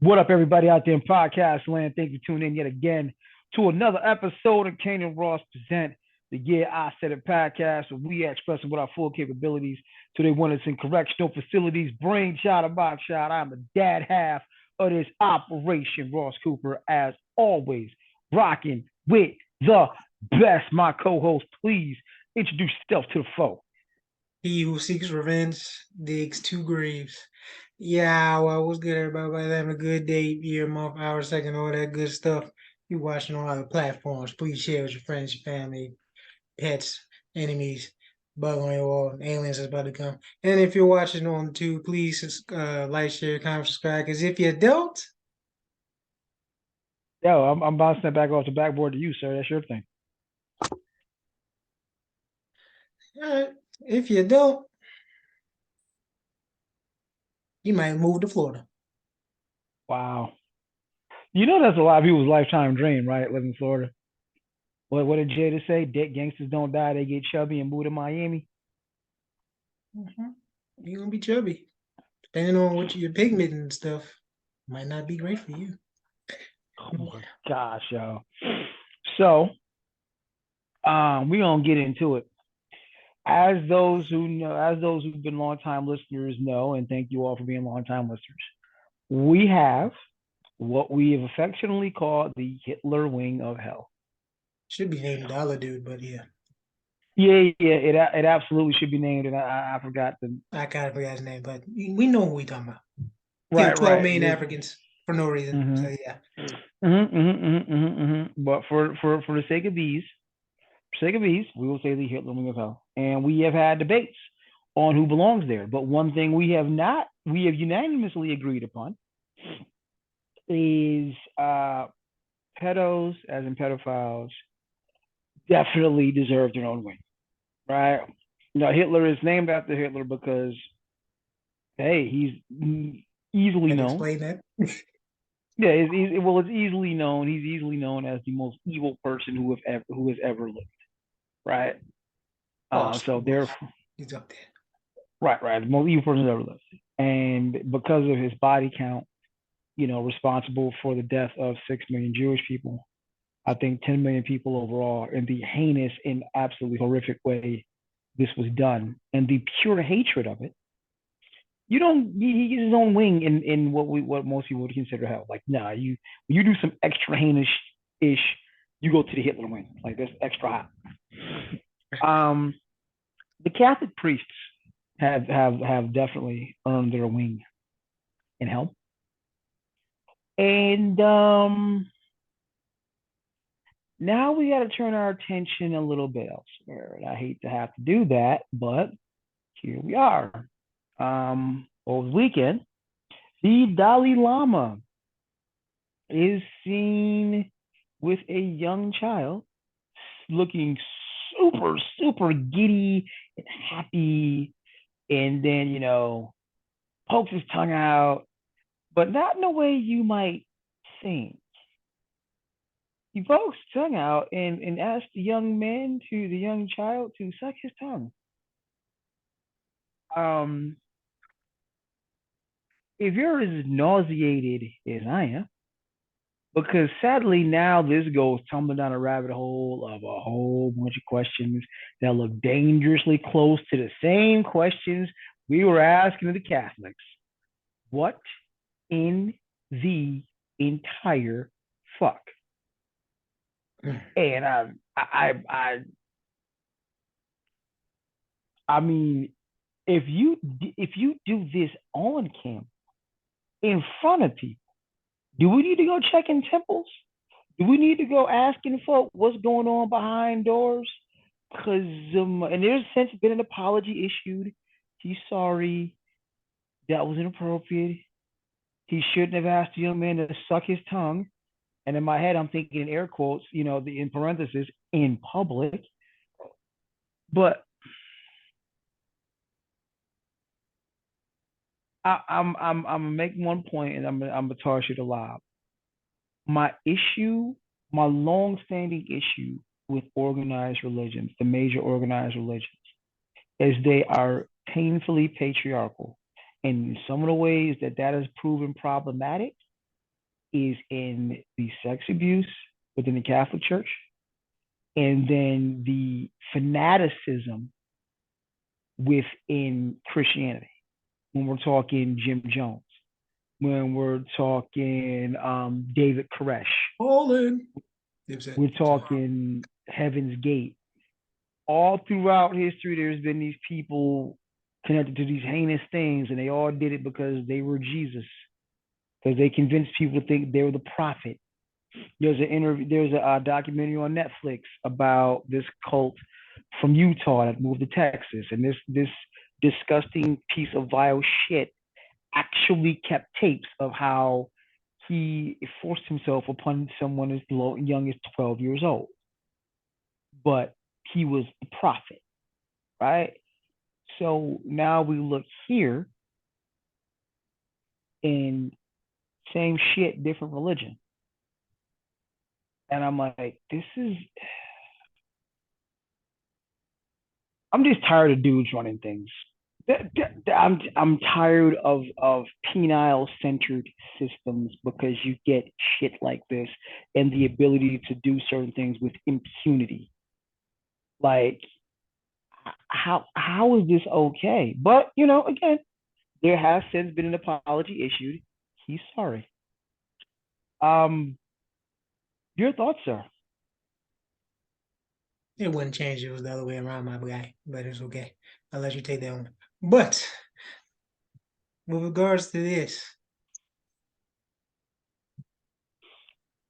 What up, everybody out there in podcast land? Thank you for tuning in yet again to another episode of Kane and Ross present the Yeah I Said It podcast, where we are expressing what our full capabilities to they want us in correctional facilities. Brainchild and box shot. I'm the dad half of this operation, Ross Cooper, as always, rocking with the best. My co-host, please introduce yourself to the foe. He who seeks revenge digs two graves. Yeah, well, what's good, everybody? Everybody having a good day, year, month, hour, second, all that good stuff. You watching on other platforms. Please share with your friends, your family, pets, enemies, bug on your wall, aliens is about to come. And if you're watching on YouTube, please like, share, comment, subscribe. Because if you don't, Yo, I'm bouncing that back off the backboard to you, sir. That's your thing. uh, if you don't, you might move to Florida. Wow. You know that's a lot of people's lifetime dream, right? Live in Florida. What did Jada say? Dead gangsters don't die, they get chubby and move to Miami. Mm-hmm. You're gonna be chubby, depending on what your pigment and stuff. Might not be great for you. Oh my gosh, yo. So we gonna get into it. As those who know, as those who've been longtime listeners know, and thank you all for being longtime listeners, we have what we have affectionately called the Hitler wing of hell. Should be named Dollar Dude, but yeah, It absolutely should be named, and I forgot the I kind of forgot his name, but we know who we talking about. Killed right, 12 right. million Africans for no reason. Mm-hmm. So yeah, But for the sake of these, we will say the Hitler wing of hell. And we have had debates on who belongs there. But one thing we have unanimously agreed upon is pedos, as in pedophiles, definitely deserve their own wing, right? Hitler is named after Hitler because, hey, he's easily had to known. explain that. Yeah, it's easily known. He's easily known as the most evil person who has ever lived, right? So they're He's up there. right, the most evil person ever lived, and because of his body count, responsible for the death of 6 million Jewish people. I think 10 million people overall, in the heinous and absolutely horrific way this was done, and the pure hatred of it. You don't. He gets his own wing in what most people would consider hell. Like, nah, you do some extra heinous ish, you go to the Hitler wing. Like, that's extra hot. Um, the Catholic priests have definitely earned their wing in hell. And now we got to turn our attention a little bit elsewhere. And I hate to have to do that, but here we are. Over the weekend, the Dalai Lama is seen with a young child looking super giddy and happy. And then, pokes his tongue out, but not in a way you might think. He pokes his tongue out and asks the young child to suck his tongue. Um, if you're as nauseated as I am, because sadly now this goes tumbling down a rabbit hole of a whole bunch of questions that look dangerously close to the same questions we were asking the Catholics. What in the entire fuck? And I mean, if you do this on camera in front of people, do we need to go check in temples? Do we need to go asking folk what's going on behind doors? Because and there's since been an apology issued. He's sorry. That was inappropriate. He shouldn't have asked the young man to suck his tongue. And in my head, I'm thinking in air quotes, the in parentheses, in public. But I'm gonna make one point, and I'm gonna toss you the lob. My issue, my long-standing issue with organized religions, the major organized religions, is they are painfully patriarchal. And in some of the ways that has proven problematic, is in the sex abuse within the Catholic Church, and then the fanaticism within Christianity. When we're talking Jim Jones, when we're talking David Koresh, Poland. we're talking Heaven's Gate. All throughout history, there's been these people connected to these heinous things, and they all did it because they were Jesus, because they convinced people to think they were the prophet. There's a documentary on Netflix about this cult from Utah that moved to Texas, and this disgusting piece of vile shit actually kept tapes of how he forced himself upon someone as young as 12 years old. But he was the prophet, right? So now we look here, and same shit, different religion. And I'm like, I'm just tired of dudes running things. I'm tired of penile centered systems, because you get shit like this and the ability to do certain things with impunity. Like, how is this okay? But again, there has since been an apology issued. He's sorry. Um, your thoughts, sir? It wouldn't change if it was the other way around, my guy, but it's okay. I'll let you take that one. But with regards to this,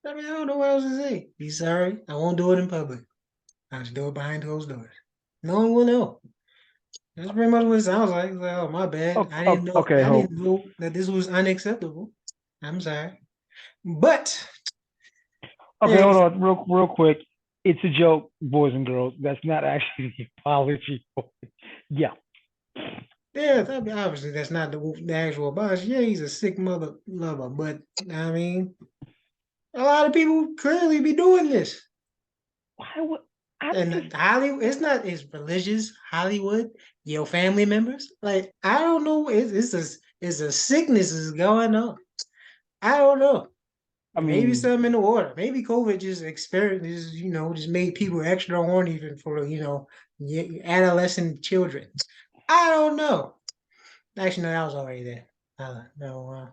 I mean, I don't know what else to say. Be sorry. I won't do it in public. I'll just do it behind closed doors. No one will know. That's pretty much what it sounds like. It's like, oh, my bad. Oh, oh, okay, I Hope. didn't know that this was unacceptable. I'm sorry. But Okay, yeah, hold on, real quick. It's a joke, boys and girls. That's not actually the apology. Yeah. yeah, obviously that's not the actual boss. Yeah, he's a sick mother lover, but I mean, a lot of people clearly be doing this. Why would I just? And Hollywood, it's religious Hollywood, your family members. Like, I don't know, it's a sickness is going on. I don't know. I Maybe mean, something in the water. Maybe COVID just made people extra horny for adolescent children. I don't know. Actually, no, that was already there. No,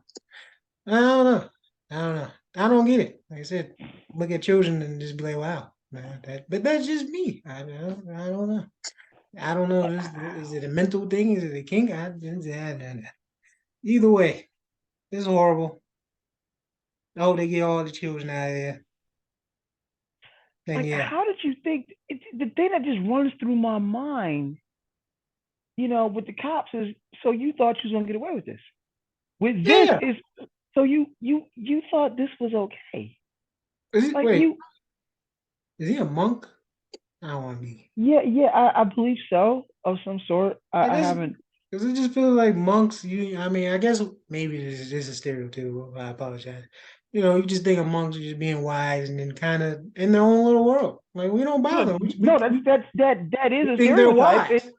I don't know. I don't know. I don't get it. Like I said, look at children and just be like, wow. But that's just me. I don't know. I don't know. Is it a mental thing? Is it a kink? Either way, it's horrible. I hope they get all the children out of there. And like, yeah, how did you think? The thing that just runs through my mind, with the cops is, so you thought you was gonna get away with this? With this yeah. is, so you thought this was okay? Like Wait, is he a monk? I don't want to be. yeah, I believe so, of some sort. Like I this, haven't. because it just feels like monks. I mean, I guess maybe this is a stereotype. I apologize. You just think of monks as just being wise and then kind of in their own little world. Like we don't No, bother. no, that is We a think they're stereotype. wise.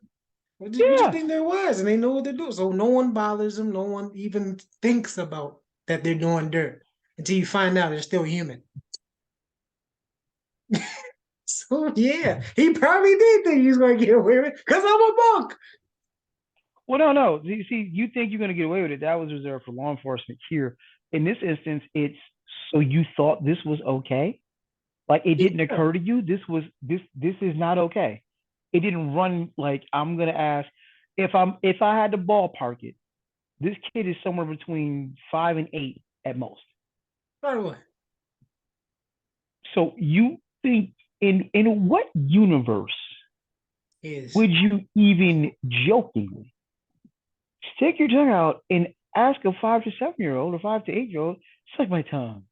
We just Yeah. think they're wise and they know what they're doing. So no one bothers them. No one even thinks about that they're doing dirt until you find out they're still human. So yeah, he probably did think he's going to get away with it because I'm a monk. Well, no. See, you think you're gonna get away with it? That was reserved for law enforcement. Here, in this instance, it's, so you thought this was okay. Like, it didn't Yeah. occur to you this is not okay. It didn't run, like, I'm gonna ask, if I had to ballpark it, this kid is somewhere between 5 and 8 at most. By the way, So you think, in what universe is would you even jokingly stick your tongue out and ask a 5 to 7 year old or 5 to 8 year old, suck my tongue?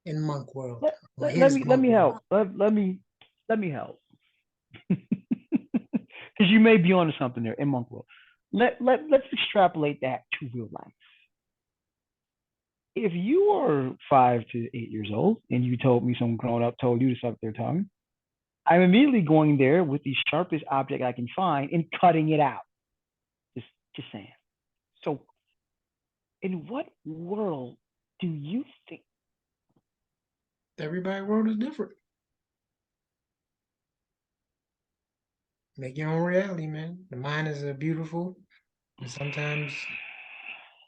in monk world Let, or let, let his me let monk me world. help. Let me help. Because you may be onto something there in monk world. Let's extrapolate that to real life. If you are 5 to 8 years old and you told me some grown up told you to suck their tongue, I'm immediately going there with the sharpest object I can find and cutting it out. Just just saying. So, in what world Do you think? Everybody's world is different. Make your own reality, man. The mind is a beautiful and sometimes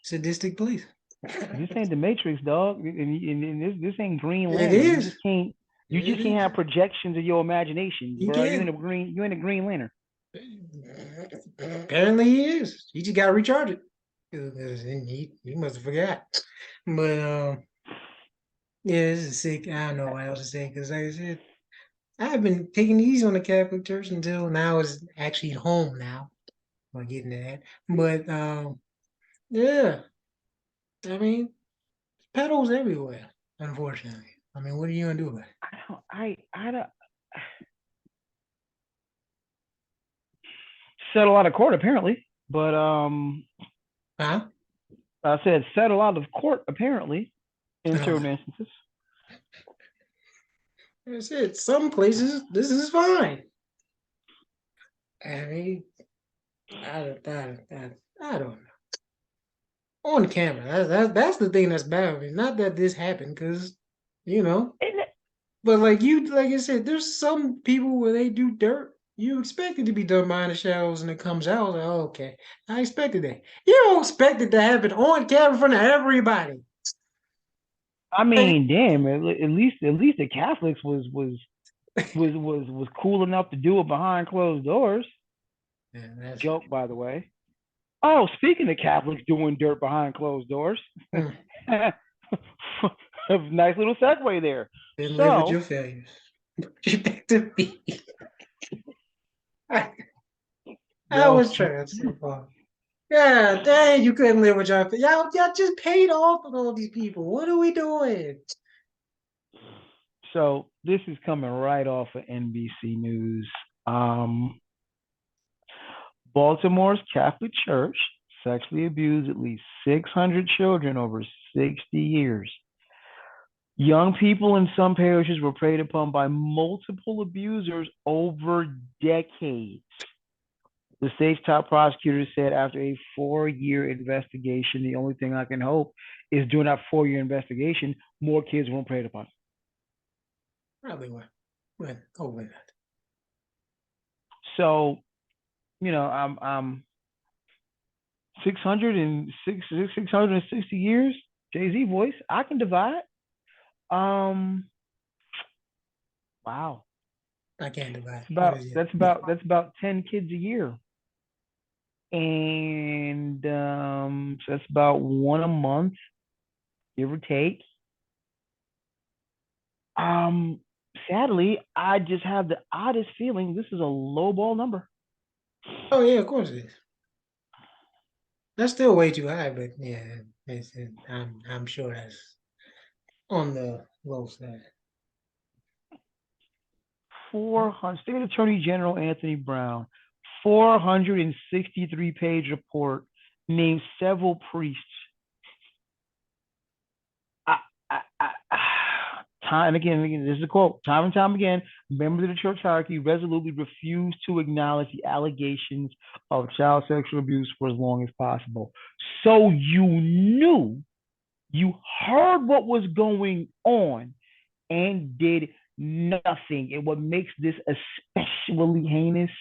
sadistic place. This ain't the Matrix, dog, and this ain't Green It Lantern. You is. just can't. You It just can't is. have projections of your imagination, He bro. can. You in a Green Lantern. Apparently he is. He just got to recharge it. He must have forgot. But yeah, this is sick. I don't know what else to say because, like I said, I've been taking it easy on the Catholic Church until now. It's actually home now. I'm getting to that, but yeah, I mean, pedals everywhere. Unfortunately, I mean, what are you gonna do about it? I don't settle out of court apparently, but Huh? I said settle out of court apparently in certain instances. I said some places this is fine. I mean, I don't know. On camera, that's the thing that's bad with me. Not that this happened, because you know, And but like I said, there's some people where they do dirt. You expect it to be done behind the shadows, and it comes out. Like, oh, okay, I expected that. You don't expect it to happen on camera in front of everybody. I Like, mean, damn, at least the Catholics was cool enough to do it behind closed doors. yeah, that's Joke, by the way. Oh, speaking of Catholics doing dirt behind closed doors, mm, nice little segue there. didn't live with So, your failures. You back to me. I, I yo, was trying to say, Paul. Yeah, dang, you couldn't live with your y'all just paid off with all these people. What are we doing? so this is coming right off of NBC News. Um, Baltimore's Catholic Church sexually abused at least 600 children over 60 years. Young people in some parishes were preyed upon by multiple abusers over decades. The state's top prosecutor said after a 4 year investigation, the only thing I can hope is during that 4 year investigation, more kids weren't preyed upon. Probably went over that. So, I'm 660 years, Jay-Z voice, I can divide. Um, wow. I can't divide. It's What about is it? that's about 10 kids a year. And so that's about one a month, give or take. Um, Sadly, I just have the oddest feeling this is a low ball number. Oh yeah, of course it is. That's still way too high, but yeah, I'm sure that's on the low side. 400, State Attorney General Anthony Brown, 463-page report names several priests. I, time again, this is a quote. Time and time again, members of the church hierarchy resolutely refuse to acknowledge the allegations of child sexual abuse for as long as possible. So you heard what was going on and did nothing. And what makes this especially heinous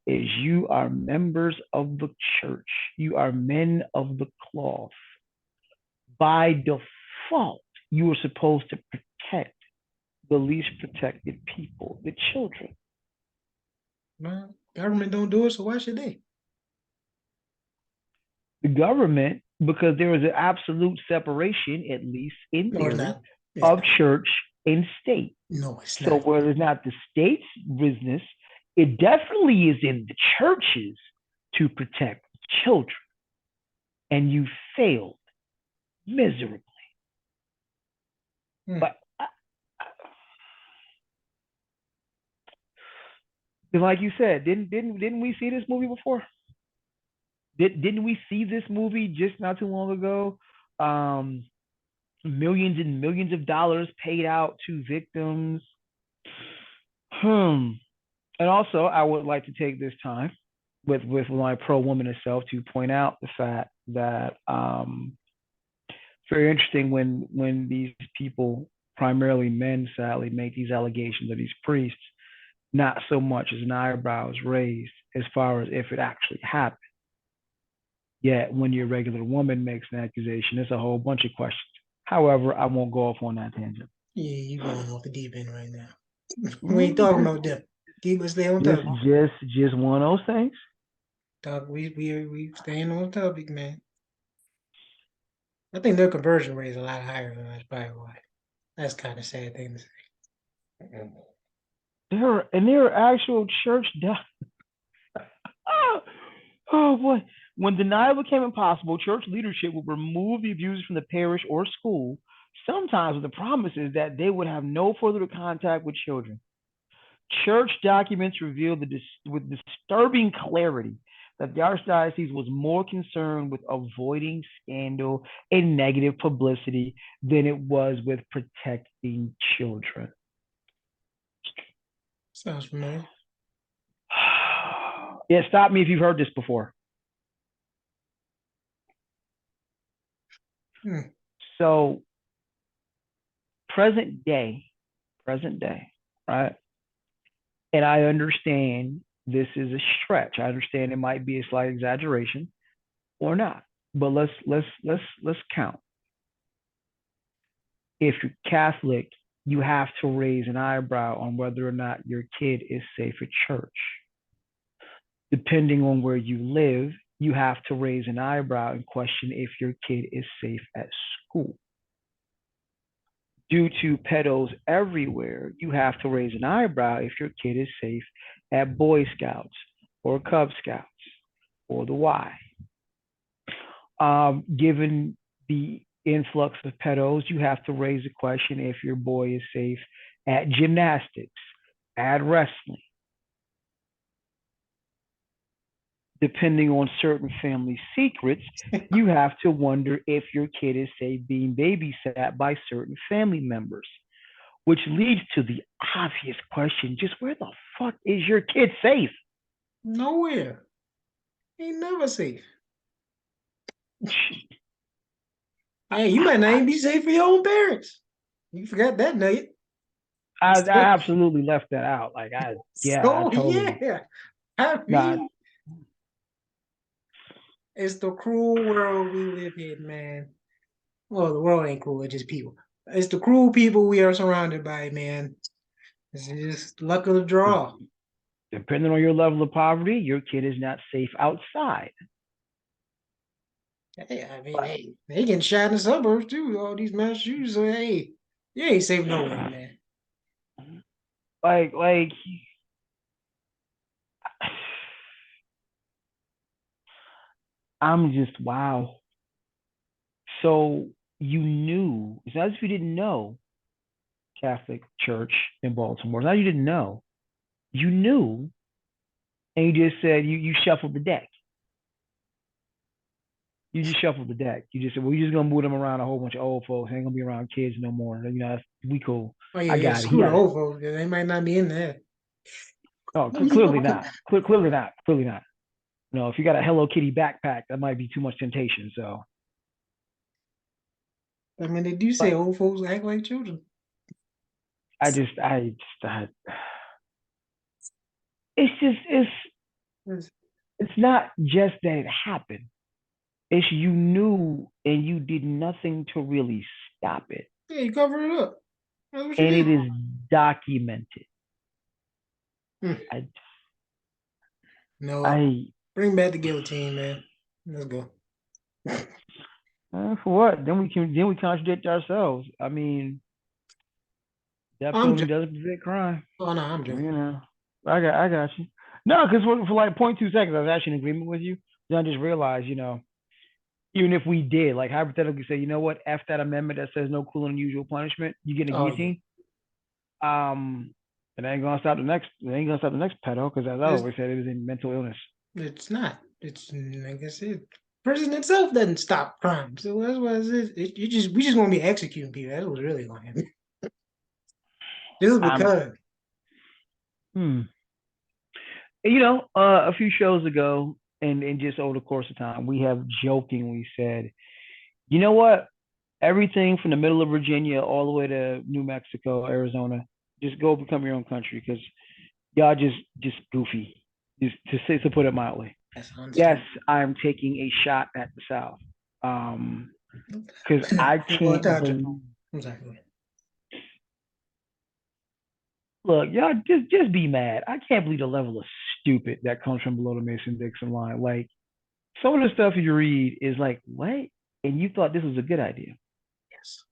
is you are members of the church. You are men of the cloth. By default, you are supposed to protect the least protected people, the children. Well, government don't do it, so why should they? The government, because there is an absolute separation, at least in No, it's theory, not. It's of not. church and state. No, it's So not. where it's not the state's business, it definitely is in the churches to protect children. And you failed miserably. Hmm. But like you said, didn't we see this movie before? Didn't we see this movie just not too long ago? Um, Millions and millions of dollars paid out to victims. Hmm. And also, I would like to take this time with my pro woman itself to point out the fact that very interesting when these people, primarily men, sadly, make these allegations of these priests. Not so much as an eyebrow is raised as far as if it actually happened. Yet when your regular woman makes an accusation, it's a whole bunch of questions. However, I won't go off on that tangent. Yeah, you going off the deep end right now. We ain't Mm, talking about them. Keep us stay on just, topic. just one of those things. Talk. We staying on topic, man. I think their conversion rate is a lot higher than that's probably why. That's kind of sad thing to say. There are actual church. Oh, oh boy. When denial became impossible, church leadership would remove the abusers from the parish or school, sometimes with the promises that they would have no further contact with children. Church documents reveal with disturbing clarity that the archdiocese was more concerned with avoiding scandal and negative publicity than it was with protecting children. Sounds familiar. Yeah, stop me if you've heard this before. Hmm. So, present day, present day, right? And I understand this is a stretch. I understand it might be a slight exaggeration or not. But let's count. If you're Catholic, you have to raise an eyebrow on whether or not your kid is safe at church. Depending on where you live, you have to raise an eyebrow and question if your kid is safe at school. Due to pedos everywhere, you have to raise an eyebrow if your kid is safe at Boy Scouts or Cub Scouts or the Y. Given the influx of pedos, you have to raise the question if your boy is safe at gymnastics, at wrestling. Depending on certain family secrets, you have to wonder if your kid is safe being babysat by certain family members, which leads to the obvious question, just where the fuck is your kid safe? Nowhere. Ain't never safe. Hey, you might not even be safe for your own parents. You forgot that nugget. I So, absolutely left that out. Yeah, I so totally, yeah. I not. mean, it's the cruel world we live in, man. Well, the world ain't cruel, it's just people. It's the cruel people we are surrounded by, man. It's just luck of the draw. Depending on your level of poverty, your kid is not safe outside. Hey, I mean, But hey, they getting shot in the suburbs too. All these mass shooters. So hey, you ain't safe nowhere, man. like I'm just wow. So you knew. It's not as if you didn't know Catholic Church in Baltimore. It's not you didn't know. You knew, and you just said you shuffled the deck. You just shuffled the deck. You just said, well, you're just gonna move them around a whole bunch of old folks. Ain't gonna be around kids no more. We cool. Oh yeah, I yeah. got it. He Screw the got it. old folks. They might not be in there. Oh, Let me clearly look. not. Clearly not. Clearly not. If you got a Hello Kitty backpack, that might be too much temptation. So, I mean, they do say but old folks act like children. it's just, Yes. it's not just that it happened. It's you knew and you did nothing to really stop it. Yeah, you cover it up. That's what you And it did. is documented. Hmm. I, No, I, bring back the guillotine, man. Let's go. for what? Then we contradict ourselves. I mean, death I'm penalty joking. doesn't prevent crime. Oh no, I'm joking. You know, I got you. No, because for like 0.2 seconds, I was actually in agreement with you. Then I just realized, even if we did, like hypothetically say, you know what, F that amendment that says no cruel and unusual punishment, you get a Oh yeah, guillotine. Um, it ain't gonna stop the next. It ain't gonna stop the next pedo because as I it's always said, it was in mental illness. it's not. It's like I said, prison itself doesn't stop crime. So that's what it is. We just want to be executing people. That's what's really going to happen. Just I'm, because. hmm. A few shows ago, and just over the course of time, we have jokingly said, you know what? Everything from the middle of Virginia all the way to New Mexico, Arizona. Just go become your own country because y'all just goofy. Just to put it mildly. That sounds Yes, true. I'm taking a shot at the South. Because I Well, can't Doctor, believe. I'm sorry. Go ahead. Look, y'all just be mad. I can't believe the level of stupid that comes from below the Mason-Dixon line. Like some of the stuff you read is like, what? And you thought this was a good idea. Yes.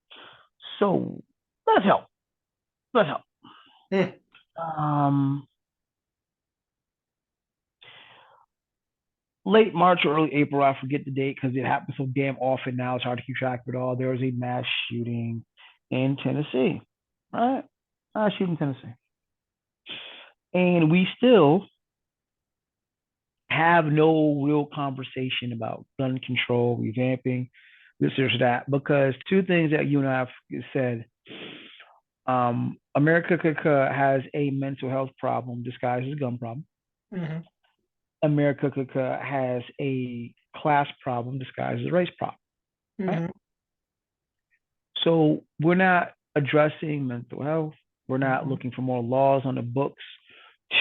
So let's help. Let's help. Hmm. Um, Late March or early April, I forget the date because it happens so damn often now. It's hard to keep track of it all. There was a mass shooting in Tennessee, right? Mass shooting in Tennessee, and we still have no real conversation about gun control, revamping, this or that, because two things that you and I have said. America has a mental health problem disguised as a gun problem. Mm-hmm. America has a class problem disguised as a race problem. Right? Mm-hmm. So we're not addressing mental health. We're not Mm-hmm. looking for more laws on the books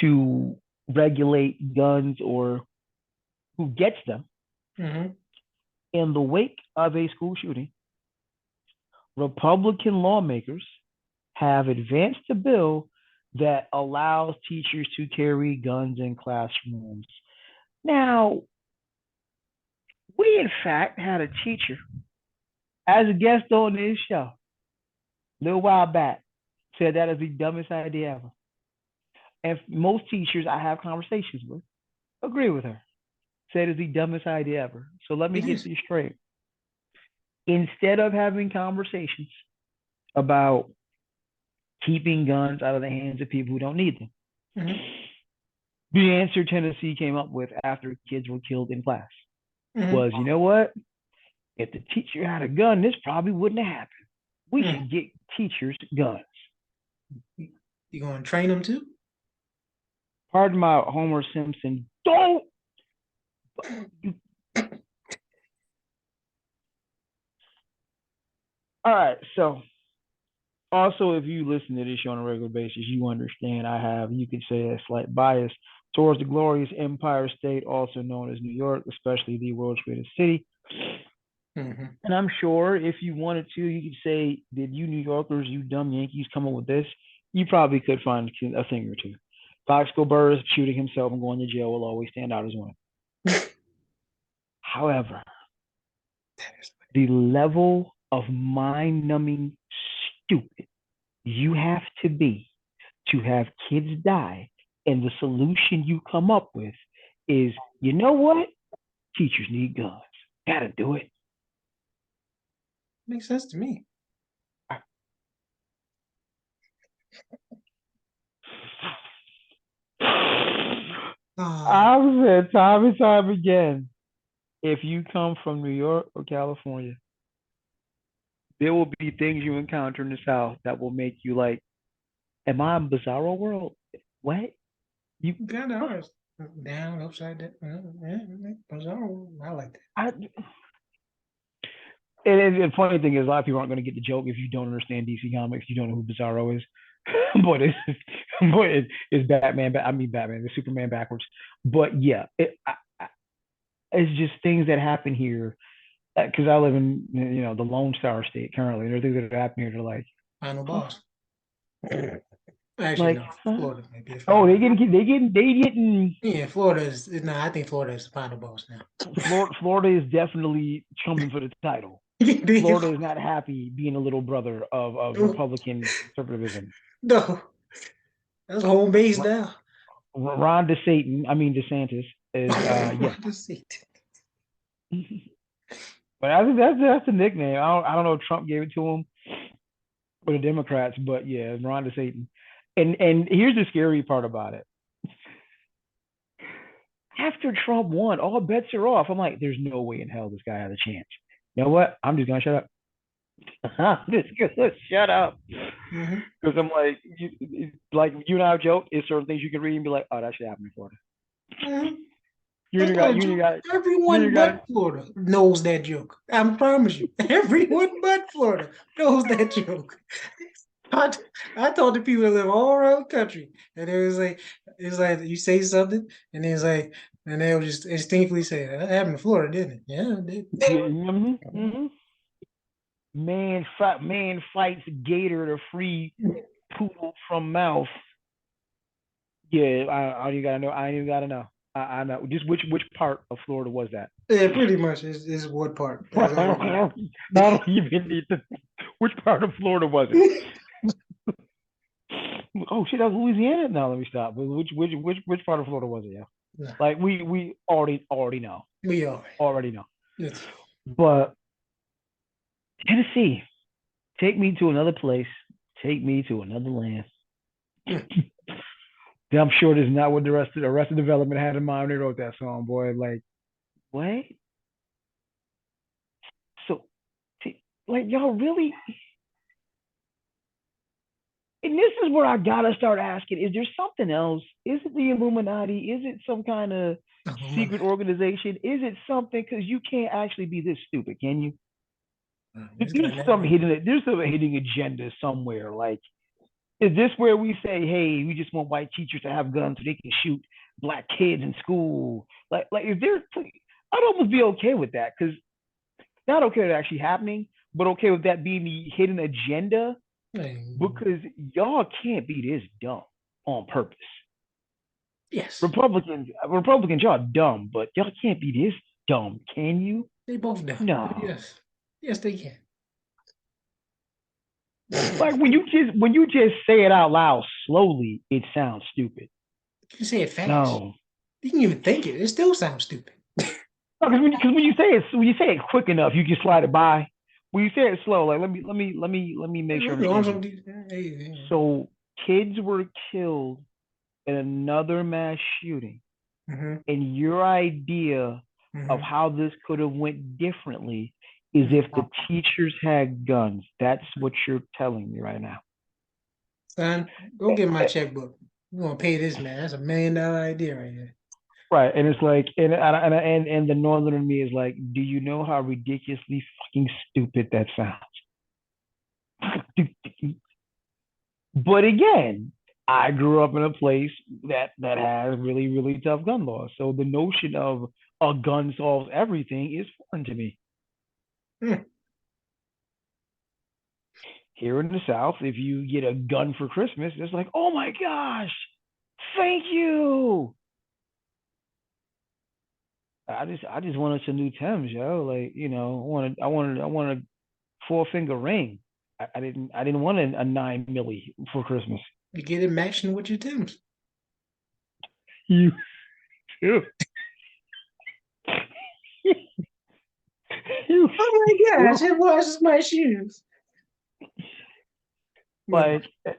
to regulate guns or who gets them. Mm-hmm. In the wake of a school shooting, Republican lawmakers have advanced a bill that allows teachers to carry guns in classrooms. Now, we in fact had a teacher as a guest on this show a little while back said that is the dumbest idea ever. And most teachers I have conversations with agree with her. Said it's the dumbest idea ever. So let me It get is. this straight. Instead of having conversations about keeping guns out of the hands of people who don't need them, Mm-hmm. the answer Tennessee came up with after kids were killed in class Mm-hmm. was, you know what? If the teacher had a gun, this probably wouldn't have happened. We Mm. should get teachers guns. You gonna train them too? Pardon my Homer Simpson. Don't you. All right. So also, if you listen to this show on a regular basis, you understand I have, you could say, a slight bias towards the glorious Empire State, also known as New York, especially the world's greatest city. Mm-hmm. And I'm sure if you wanted to, you could say, did you New Yorkers, you dumb Yankees, come up with this? You probably could find a thing or two. Foxco Burris shooting himself and going to jail will always stand out as one. However, the level of mind numbing stupid you have to have kids die, and the solution you come up with is, you know what? Teachers need guns. Gotta do it. Makes sense to me. Ah, I've said time and time again, if you come from New York or California, there will be things you encounter in the South that will make you like, am I in Bizarro world? What? You kind of ours. Down, upside down. I like that. I, and the funny thing is, a lot of people aren't going to get the joke if you don't understand DC Comics. You don't know who Bizarro is. but it's but it's Batman. I mean Batman. It's Superman backwards. But yeah, it's just things that happen here because I live in the Lone Star State currently. There are things that happen here. They're like, Final huh? boss. Actually, Like, no. huh? Florida might be the Oh, final. they getting. Yeah, Florida is. No, I think Florida is the final boss now. Florida is definitely coming for the title. Florida is not happy being a little brother of Republican conservatism. No, that's home base now. Ron DeSatan, I mean DeSantis, is yeah. Let's see. But I think that's the nickname. I don't know if Trump gave it to him or the Democrats, but yeah, Ron DeSatan. And here's the scary part about it. After Trump won, all bets are off. I'm like, there's no way in hell this guy has a chance. You know what? I'm just gonna shut up. I'm just gonna shut up Mm-hmm. because I'm like, you and I have joked. It's certain things you can read and be like, oh, that should happen in Florida. Mm-hmm. That's not a You ain't joke. got, you Everyone ain't got. but Florida knows that joke. I promise you. Everyone but Florida knows that joke. I, I told the people that live all around the country, and it's like you say something, and it's like, and they'll just instinctively say, "That happened to Florida, didn't it?" Yeah, it did. Yeah, man fights gator to free poodle from mouth. Yeah, I you gotta know. I ain't even gotta know. I know. Just which part of Florida was that? Yeah, pretty much is what part. That's all I know. I don't even need to. Which part of Florida was it? Oh shit, that was Louisiana. No, let me stop. Which part of Florida was it? Yeah, Nah, like we already know, we are. already know. It's, But Tennessee, take me to another place. Take me to another land. mm, Yeah, I'm sure this is not what the rest of development had in mind when they wrote that song, boy. Like, what? So, like, y'all really? And this is where I gotta start asking: is there something else? Is it the Illuminati? Is it some kind of oh my secret organization? Is it something? Because you can't actually be this stupid, can you? God. This There's guy never. some hidden agenda somewhere. Like, is this where we say, hey, we just want white teachers to have guns so they can shoot black kids in school? Is there? I'd almost be okay with that because not okay with it actually happening, but okay with that being the hidden agenda Hey, because y'all can't be this dumb on purpose. yes, Republicans, y'all dumb, but y'all can't be this dumb, can you? they both done. No. Yes, yes, they can. Like when you just say it out loud slowly, it sounds stupid. You say it fast. No. You can even think it. It still sounds stupid. Because when you say it quick enough, you can slide it by. When you say it slow, like let me make sure I understand you. Hey, So kids were killed in another mass shooting, mm-hmm, and your idea of mm-hmm. how this could have went differently is if the teachers had guns. That's what you're telling me right now. Son, go get my checkbook. We're gonna pay this man. That's $1 million idea right there. Right, and it's like, and the northern in me is like, do you know how ridiculously fucking stupid that sounds? But again, I grew up in a place that has really tough gun laws. So the notion of a gun solves everything is foreign to me. Hmm. Here in the South, if you get a gun for Christmas, it's like, oh my gosh, thank you. I just wanted some new Timbs, yo. Like, I wanted a 4 finger ring. I didn't want a 9 milli for Christmas. You get it matching with your Timbs. You too. You Oh my too. gosh, it washes my shoes. But Like,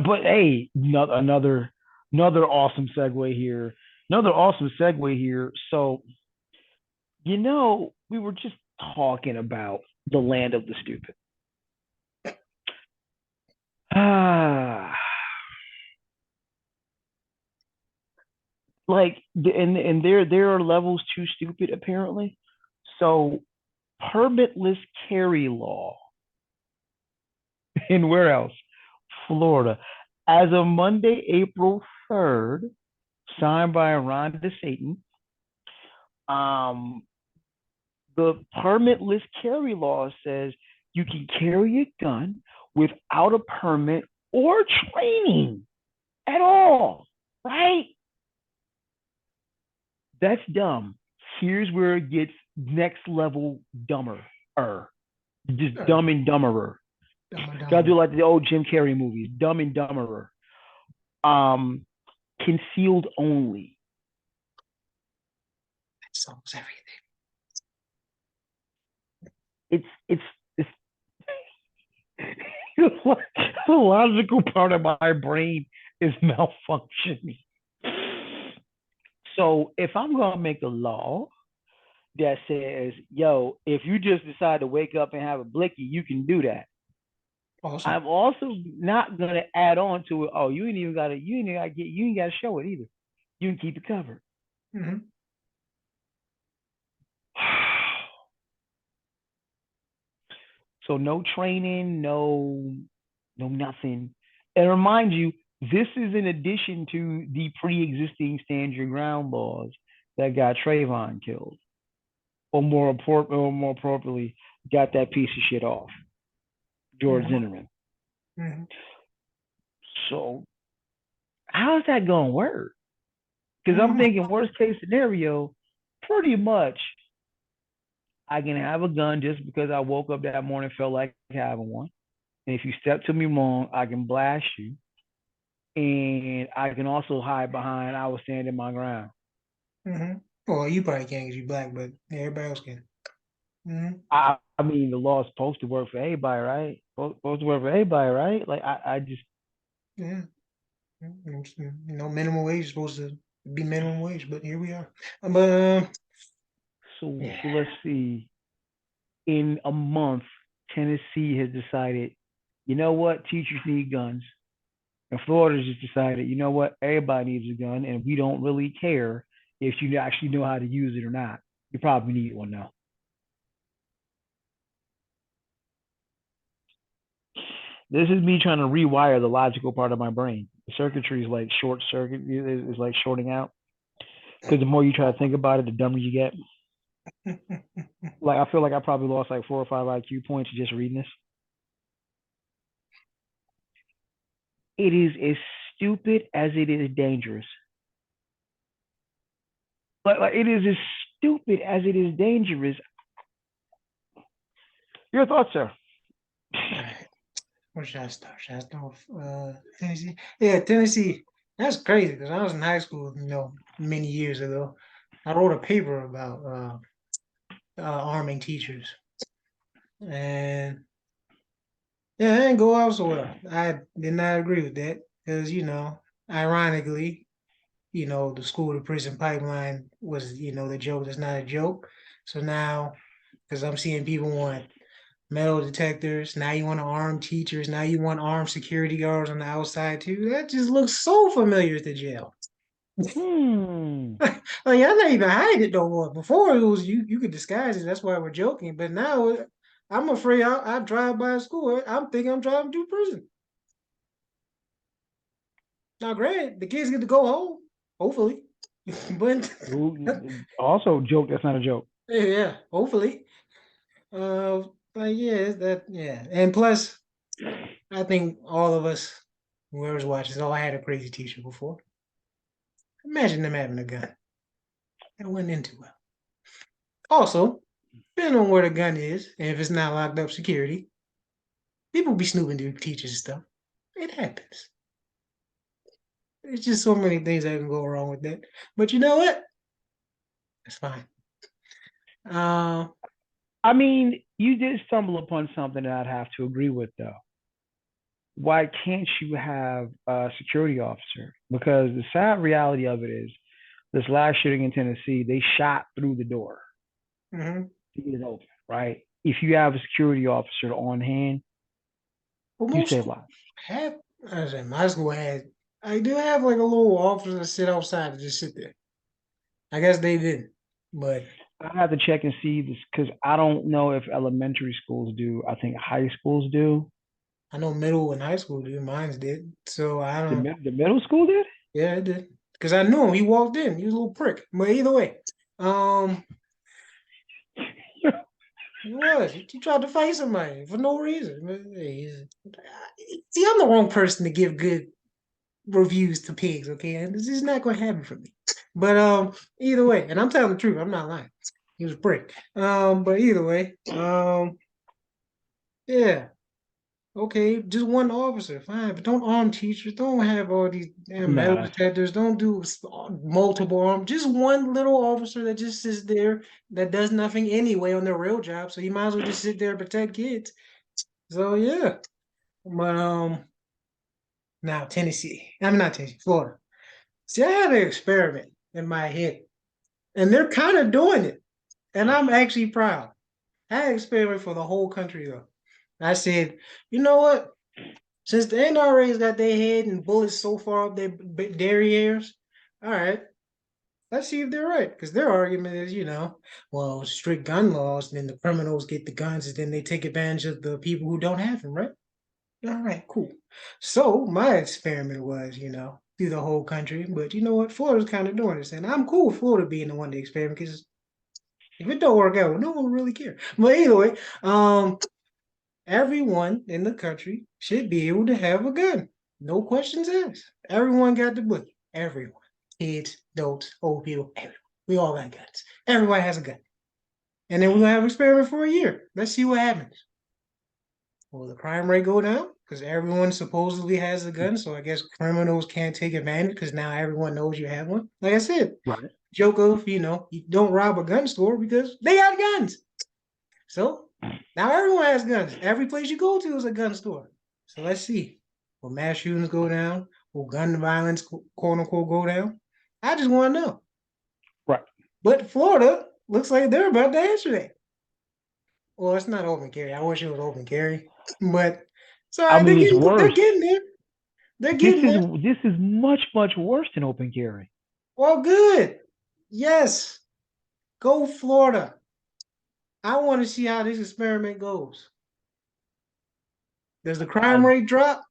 but hey, another awesome segue here. Another awesome segue here. So, we were just talking about the land of the stupid. Ah, like, and there are levels to stupid apparently. So, permitless carry law, and where else? Florida. As of Monday, April 3rd, signed by Ron DeSatan, um, the permitless carry law says you can carry a gun without a permit or training at all, right? That's dumb. Here's where it gets next level dumber. Just sure, dumb and dumberer. dumb and Gotta dumber. do like the old Jim Carrey movies, dumb and dumberer. Um, concealed only. That solves everything. It's the logical part of my brain is malfunctioning. So if I'm gonna make a law that says, yo, if you just decide to wake up and have a blicky, you can do that. Awesome. I'm also not gonna add on to it. Oh, you ain't gotta show it either. You can keep it covered. Mm-hmm. So no training, no nothing. And remind you, this is in addition to the pre-existing stand your ground laws that got Trayvon killed, or more appropriately, got that piece of shit off, George Mhm. Zimmerman. Mhm. So how's that gonna work? Because I'm Mhm. thinking worst case scenario, pretty much I can have a gun just because I woke up that morning felt like having one. And if you step to me wrong, I can blast you. And I can also hide behind I was standing my ground. Mhm. Well, you probably can't because you black, but everybody else can. Mhm. I mean the law is supposed to work for everybody, right? Supposed to work for everybody, right? Like I just Yeah. Minimum wage is supposed to be minimum wage, but here we are. But so yeah. let's see. In a month, Tennessee has decided, you know what, teachers need guns. And Florida's just decided, you know what, everybody needs a gun, and we don't really care if you actually know how to use it or not. You probably need one now. This is me trying to rewire the logical part of my brain. The circuitry is like short circuit is like shorting out because the more you try to think about it, the dumber you get. Like I feel like I probably lost like 4 or 5 IQ points just reading this. It is as stupid as it is dangerous. Like it is as stupid as it is dangerous. Your thoughts, sir? All right. Where should I start? Should I start with Tennessee? Yeah, Tennessee. That's crazy because I was in high school, many years ago. I wrote a paper about arming teachers, and yeah, it didn't go out so well. I did not agree with that because, ironically, the school to prison pipeline was, the joke that's not a joke. So now, because I'm seeing people want metal detectors, now you want to arm teachers, now you want armed security guards on the outside too. That just looks so familiar to jail. Hmm. Like I'm not even hiding it no more. Before it was you could disguise it. That's why we're joking. But now I'm afraid I drive by a school. I'm thinking I'm driving to prison. Now, granted, the kids get to go home, hopefully. But Also, joke. That's not a joke. yeah, hopefully. Like yeah, and plus, I think all of us, whoever's watching, all had a crazy teacher before. Imagine them having a gun. That went into well. Also, depending on where the gun is, and if it's not locked up security, people be snooping through teachers and stuff. It happens. There's just so many things that can go wrong with that. But you know what? It's fine. Uh, I mean, you did stumble upon something that I'd have to agree with, though. Why can't you have a security officer? Because the sad reality of it is, this last shooting in Tennessee, they shot through the door mhm. to get it open, right? If you have a security officer on hand, Well, you most save schools lives. have, I say my school had, I do have like a little officer that sit outside and just sit there. I guess they didn't, but I have to check and see this because I don't know if elementary schools do. I think high schools do. I know middle and high school did. Mine did. So I The don't. the middle school did. Yeah, it did. Because I knew him. He walked in. He was a little prick. But either way, um, he was. He tried to fight somebody for no reason. But, hey, see, I'm the wrong person to give good reviews to pigs. Okay, and this is not going to happen for me. But either way, and I'm telling the truth. I'm not lying. He was a prick. But either way, yeah. Okay, just one officer, fine, but don't arm teachers. Don't have all these damn No, metal that's detectors. Don't do multiple arm. Just one little officer that just sits there that does nothing anyway on their real job. So you might as well just sit there and protect kids. So yeah, but now Tennessee. I'm not Tennessee, Florida. See, I had an experiment in my head, and they're kind of doing it, and I'm actually proud. I had an experiment for the whole country though. I said, you know what? Since the NRA's got their head and bullets so far up their derrieres, all right, Let's see if they're right. Because their argument is, well, strict gun laws, then the criminals get the guns, and then they take advantage of the people who don't have them, right? All right, cool. So my experiment was, through the whole country. But you know what? Florida's kind of doing this. And I'm cool with Florida being the one to experiment because if it don't work out, no one will really care. But anyway, everyone in the country should be able to have a gun. No questions asked. Everyone got the book. Everyone. Kids, adults, old people, everyone. We all got guns. Everybody has a gun. And then we're gonna have an experiment for a year. Let's see what happens. Will the crime rate go down? Because everyone supposedly has a gun, so I guess criminals can't take advantage because now everyone knows you have one. Like I said, Right. joke of, you don't rob a gun store because they got guns. So now everyone has guns. Every place you go to is a gun store. So let's see. Will mass shootings go down? Will gun violence, quote unquote, go down? I just want to know. Right. But Florida looks like they're about to answer that. Well, it's not open carry. I wish it was open carry, but I sorry, mean, it's they're worse. getting there. They're This getting is there. this is much worse than open carry. Well, good. Yes, go Florida. I want to see how this experiment goes. Does the crime I, rate drop?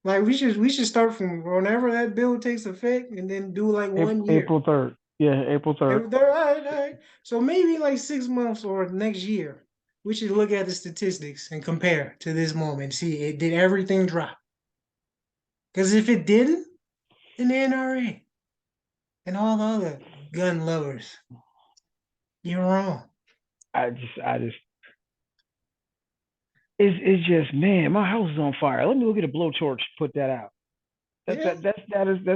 Like we should start from whenever that bill takes effect and then do like 1 year. April 3rd. Yeah, April 3rd. All right, all right. So maybe like 6 months or next year, we should look at the statistics and compare to this moment. See, did everything drop? Because if it didn't, then the NRA and all the other gun lovers, you're wrong. I just, it's just, man, my house is on fire. Let me go get a blowtorch, put that out. Yeah, That's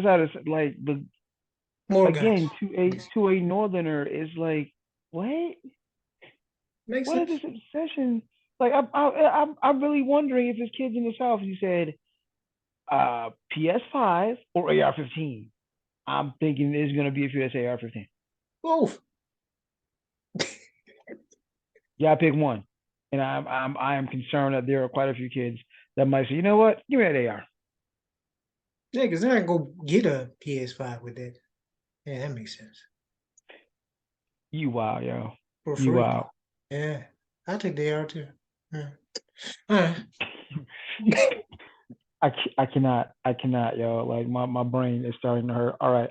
how it's like the more guns. again to a northerner is like, what? Makes What is sense. this obsession? Like I'm really wondering if there's kids in this house. You said PS5 or AR-15. I'm thinking there's gonna be a few AR-15. Both. Yeah, I pick one, and I am concerned that there are quite a few kids that might say, you know what, give me that AR. Yeah, because they're not go get a PS5 with that. Yeah, that makes sense. You wow, yo, For you free. wow. Yeah. I take the AR too. Yeah. All right. I cannot, yo. Like my brain is starting to hurt. All right,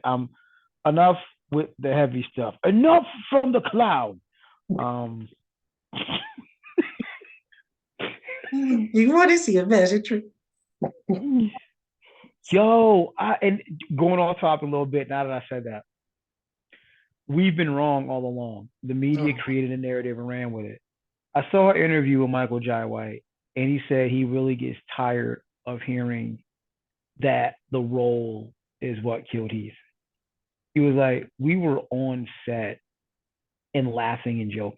enough with the heavy stuff. Enough from the cloud. Um, You want to see a magic trick? yo, and going off topic a little bit. Now that I said that, we've been wrong all along. The media Oh, created a narrative and ran with it. I saw an interview with Michael Jai White, and he said he really gets tired of hearing that the role is what killed Heath. He was like, we were on set and laughing and joking.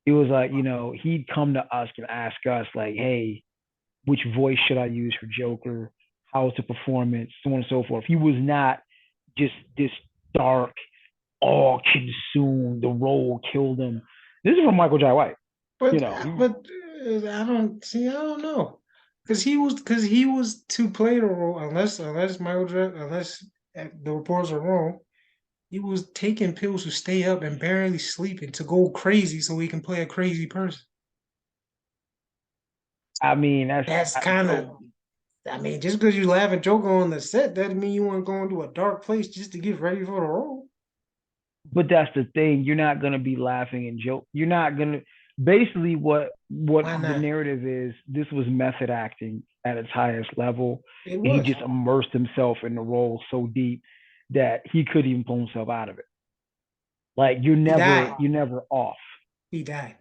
It was like, he'd come to us and ask us, like, hey, which voice should I use for Joker? How's the performance? So on and so forth. He was not just this dark, all consumed, the role killed him. This is from Michael Jai White. You but know, he, but I don't see. I don't know because he was to play the role unless the reports are wrong. He was taking pills to stay up and barely sleeping to go crazy so he can play a crazy person. I mean, That's kind of. so, I mean, just because you laugh and joke on the set doesn't mean you want to go into a dark place just to get ready for the role. but that's the thing. You're not gonna be laughing and joke. You're not gonna. Basically, what Why the not? narrative is, this was method acting at its highest level, It and he was. just immersed himself in the role so deep that he couldn't even pull himself out of it. Like He died. you're never off. He died.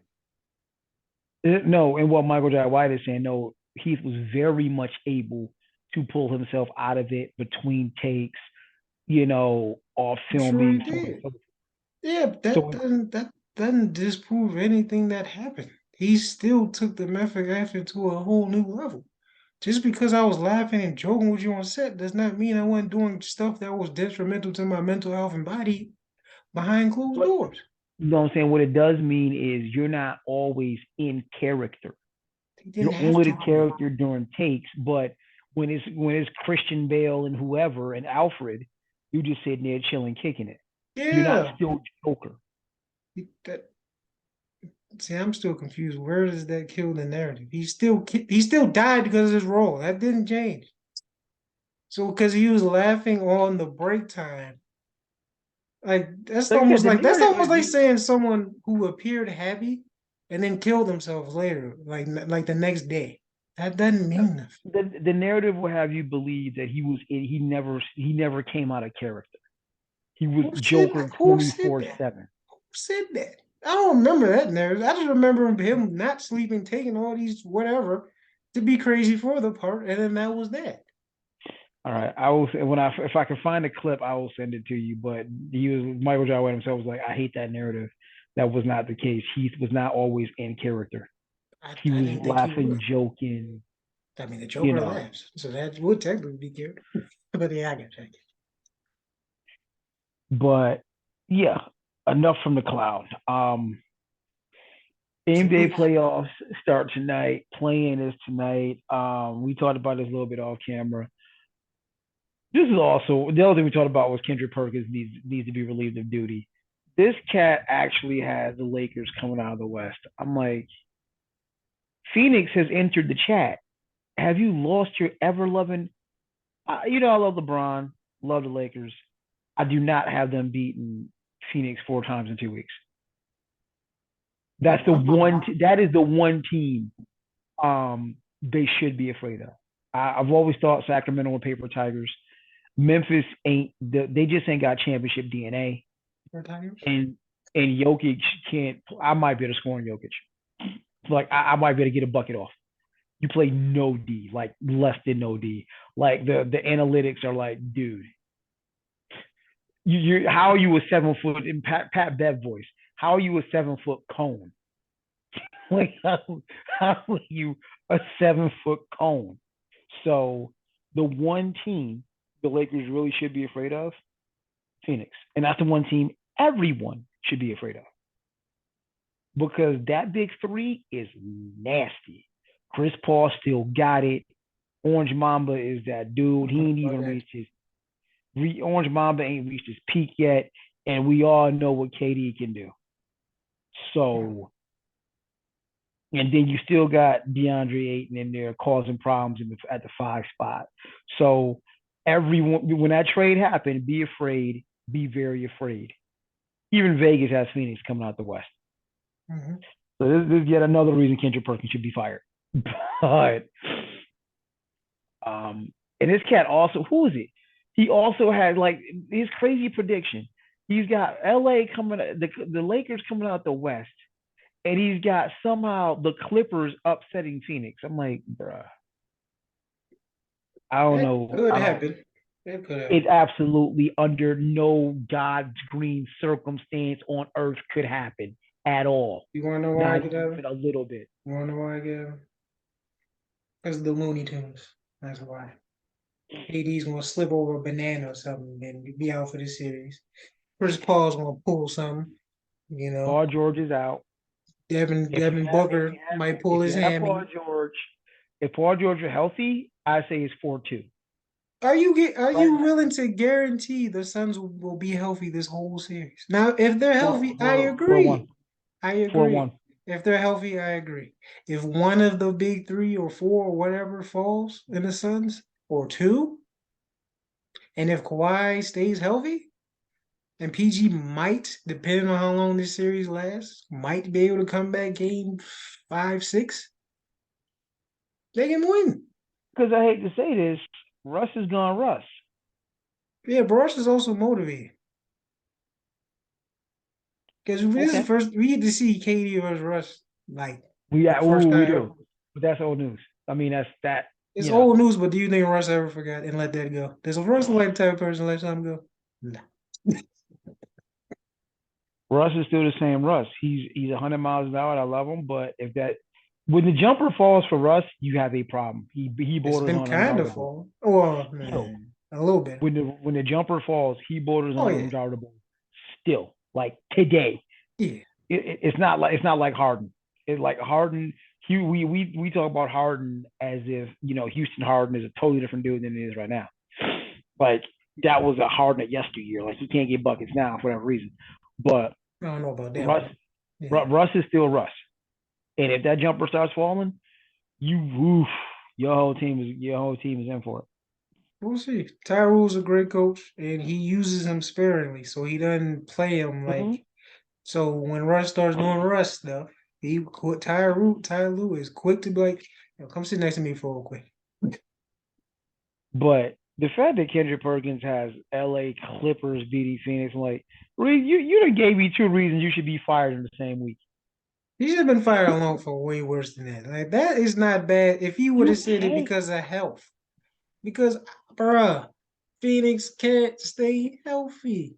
No, and what Michael J. White is saying, no, Heath was very much able to pull himself out of it between takes, off I'm sure he filming, so on and did. so forth. Yeah, but So that doesn't disprove anything that happened. He still took the method acting to a whole new level. Just because I was laughing and joking with you on set does not mean I wasn't doing stuff that was detrimental to my mental health and body behind closed what doors. you know what I'm saying? What it does mean is you're not always in character. He didn't You're have only to the be. character during takes, but when it's Christian Bale and whoever and Alfred, you just sitting there chilling, kicking it. You're not Yeah. still Joker. That, see, I'm still confused. Where does that kill the narrative? He still died because of his role. That didn't change. So because he was laughing on the break time, like So yeah, the that's narrative almost is like saying someone who appeared happy and then killed themselves later, like the next day. That doesn't mean nothing. the narrative will have you believe that he never came out of character. He was Joker Who said that? 24/7. Who said that? I don't remember that narrative. I just remember him not sleeping, taking all these whatever to be crazy for the part, and then that was that. All right, I will when I if I can find a clip, I will send it to you. But Michael Jai White himself was like, I hate that narrative. That was not the case. Heath was not always in character. He I was didn't think he laughing, would. joking, I mean, the you Joker know. laughs, so that would technically be good. But yeah, I get it. But yeah, enough from the cloud. So NBA we, playoffs start tonight. Playing is tonight. We talked about this a little bit off camera. This is also the other thing we talked about was Kendrick Perkins needs to be relieved of duty. This cat actually has the Lakers coming out of the West. I'm like, Phoenix has entered the chat. Have you lost your ever loving? I love LeBron, love the Lakers. I do not have them beating Phoenix 4 times in 2 weeks. That's the one. That is the one team they should be afraid of. I've always thought Sacramento were paper tigers. Memphis ain't. They just ain't got championship DNA. And Jokic can't. I might be able to score on Jokic. Like I might be able to get a bucket off. You play no D, like less than no D. Like the analytics are like, dude, you how are you a 7 foot in Pat Bev voice? How are you a 7 foot cone? Like how are you a 7 foot cone? So the one team the Lakers really should be afraid of, Phoenix, and that's the one team everyone should be afraid of because that big three is nasty. Chris Paul still got it. Orange Mamba is that dude. He ain't even reached his Orange Mamba ain't reached his peak yet, and we all know what KD can do. So, and then you still got DeAndre Ayton in there causing problems at the 5 spot. So everyone, when that trade happened, be afraid, be very afraid. Even Vegas has Phoenix coming out the West. Mm-hmm. So this is yet another reason Kendrick Perkins should be fired. But and this cat also, who is it? He also had like his crazy prediction. He's got LA coming, the Lakers coming out the West, and he's got somehow the Clippers upsetting Phoenix. I'm like, bruh, I don't That know. could I don't. happen. That could It happen. absolutely under no God's green circumstance on earth could happen at all. You want to know why I Not get even happen? a little bit. You want to know why I get happen? Because of the Looney Tunes. That's why. KD's gonna slip over a banana or something and be out for the series. Chris Paul's gonna pull something. You know, Paul George is out. Devin Booker might pull If his you have Paul hammy. George, if Paul George are healthy, I say it's 4-2. Are Right you now, willing to guarantee the Suns will be healthy this whole series? Now, if they're healthy, I four one, agree. I 4-1. agree. If they're healthy, I agree. If one of the big three or four or whatever falls in the Suns, or two, and if Kawhi stays healthy, and PG might, depending on how long this series lasts, might be able to come back game 5, 6, they can win. Because I hate to say this, Russ is gone. Russ. Yeah, Brush is also motivated. Because this is the Okay. first we get to see KD versus Russ like We for the yeah, first we time ever. do. But that's old news. I mean, that's that. It's You know, old news, but do you think Russ ever forgot and let that go? Does Russ like the type of person let something go? No. Russ is still the same Russ. He's 100 miles an hour. I love him, but if that when the jumper falls for Russ, you have a problem. He It's borders been on kind of unguardable. full. Well, Still, a little bit. when the jumper falls, he borders Oh on yeah. unguardable. Still, like today, Yeah. it's not like Harden. It's like Harden. We talk about Harden as if Houston Harden is a totally different dude than it is right now. Like that was a Harden yesteryear. Like he can't get buckets now for whatever reason. But I don't know about that, Russ but yeah. Russ is still Russ. And if that jumper starts falling, you woof, your whole team is in for it. We'll see. Tyrue's a great coach, and he uses him sparingly, so he doesn't play him Mm-hmm. like. So when Russ starts doing Russ stuff, Ty Lue is quick to be like, "Yo, come sit next to me for real quick." But the fact that Kendrick Perkins has LA Clippers beating Phoenix, I'm like, Reed, you done gave me two reasons you should be fired in the same week. He should have been fired alone for way worse than that. Like that is not bad. If he would have You said it can't. because of health, because bruh, Phoenix can't stay healthy.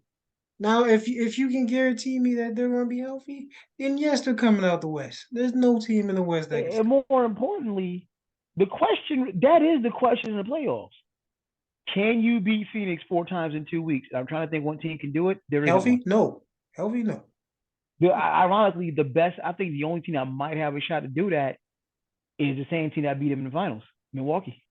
Now, if you can guarantee me that they're gonna be healthy, then yes, they're coming out the West. There's no team in the West that can And stop. more importantly, the question that is the question in the playoffs. Can you beat Phoenix 4 times in 2 weeks? I'm trying to think one team can do it. There isn't one. Healthy? No. Healthy? No. Ironically, the best, I think the only team that might have a shot to do that is the same team that beat them in the finals, Milwaukee.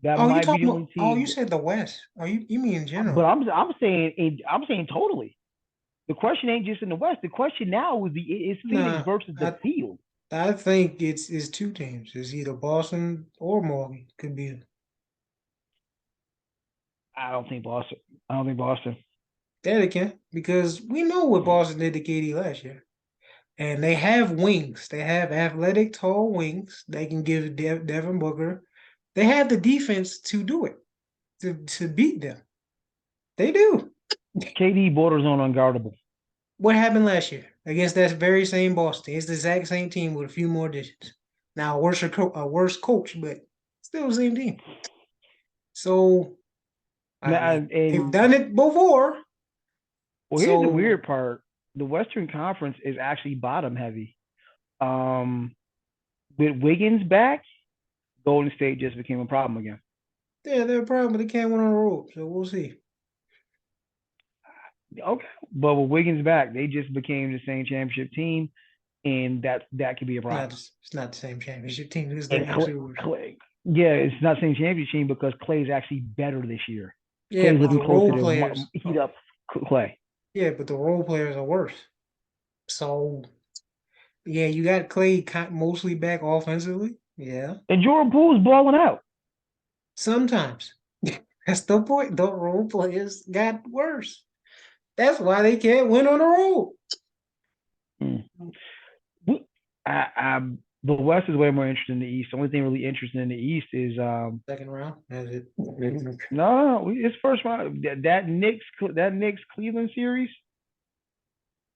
That Oh, you might be talking the about? only Oh, you team. said the West. Oh, you mean in But general? I'm saying totally. The question ain't just in the West. The question now is Phoenix Nah, versus the I field. I think it's two teams. It's either Boston or Milwaukee. Could be. I don't think Boston. I don't think Boston. That it can because we know what Boston did to KD last year, and they have wings. They have athletic, tall wings. They can give Devin Booker. They have the defense to do it to beat them. They do. KD borders on unguardable. What happened last year against that very same Boston? It's the exact same team with a few more additions. Now, a worse coach, but still the same team. So, I Now, mean, they've and done it before. well, here's the So, weird part: the Western Conference is actually bottom heavy. Um, with Wiggins back, Golden State just became a problem again. yeah, they're a problem, but they can't win on the road. So, we'll see. Okay, but with Wiggins back, they just became the same championship team, and that could be a problem. It's not the same championship team. It's And actually worse. Clay, yeah, it's not the same championship team because Clay's actually better this year. Yeah, Clay's but the looking closer role to players, heat up Clay. yeah, but the role players are worse. So, yeah, you got Clay mostly back offensively. Yeah, And Jordan Poole's balling out. sometimes. That's the point. The role players got worse. That's why they can't win on the road. Hmm. The West is way more interesting than the East. The only thing really interesting in the East is Second round, that's it. no, it's first round. That Knicks Cleveland series,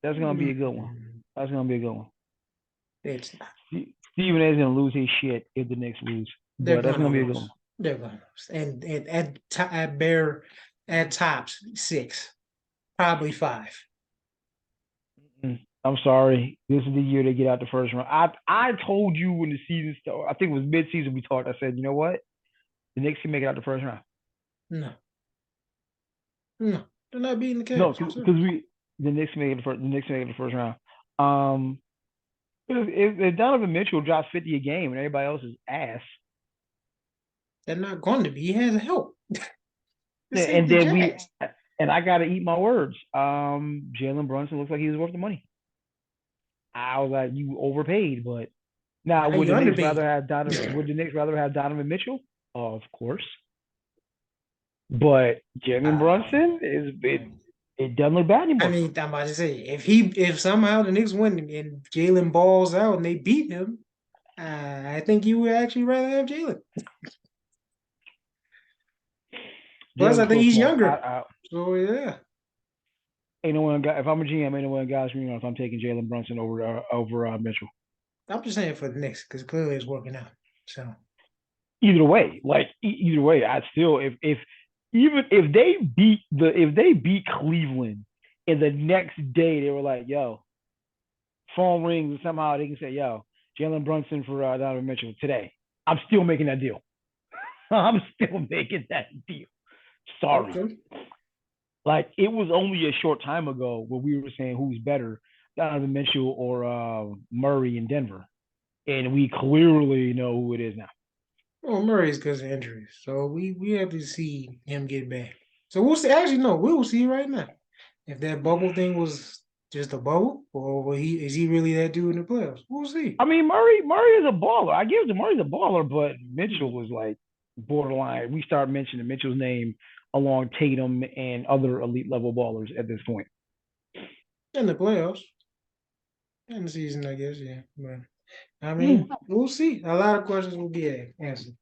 that's gonna be a good one. That's gonna be a good one. It's not. Stephen A is gonna lose his shit if the Knicks lose, They're but that's gonna gonna be a good one. lose. They're gonna lose. And at bare at tops 6, probably 5. I'm sorry. This is the year they get out the first round. I told you when the season started. I think it was mid-season we talked. I said, you know what? The Knicks can make it out the first round. No, no, they're not beating the No, Cavs. because So, we the Knicks can make it the Knicks can make it the first round. Um, if Donovan Mitchell drops 50 a game and everybody else is ass, they're not going to be. He has help. This ain't and the then we Jazz. and I gotta eat my words. Jalen Brunson looks like he was worth the money. I was like, you overpaid, but now Now would you the Knicks underpaid. rather have Donovan? Would the Knicks rather have Donovan Mitchell? Of course. But Jalen Um, Brunson it doesn't look bad I anymore. mean, I'm about to say if somehow the Knicks win and Jalen balls out and they beat him, I think you would actually rather have Jalen. Plus, I Jalen's think so he's small. younger. So yeah, Ain't no one. If I'm a GM, ain't no one guys. If I'm taking Jalen Brunson over Mitchell. I'm just saying for the Knicks because clearly it's working out. So Either way, either way, I still if even if they beat Cleveland and the next day they were like, yo, phone rings and somehow they can say, yo, Jalen Brunson for Donovan Mitchell today. I'm still making that deal. I'm still making that deal. Sorry. okay. Like it was only a short time ago where we were saying who's better, Donovan Mitchell or Murray in Denver, and we clearly know who it is now. Well, Murray's because of injuries, so we have to see him get back. So we'll see. Actually, no, we will see right now if that bubble thing was just a bubble, or is he really that dude in the playoffs? We'll see. I mean, Murray is a baller. I give it to Murray's a baller, but Mitchell was like borderline. We start mentioning Mitchell's name along Tatum and other elite level ballers at this point. In the playoffs, in the season, I guess, yeah. But I Mm. mean, we'll see. A lot of questions will be answered.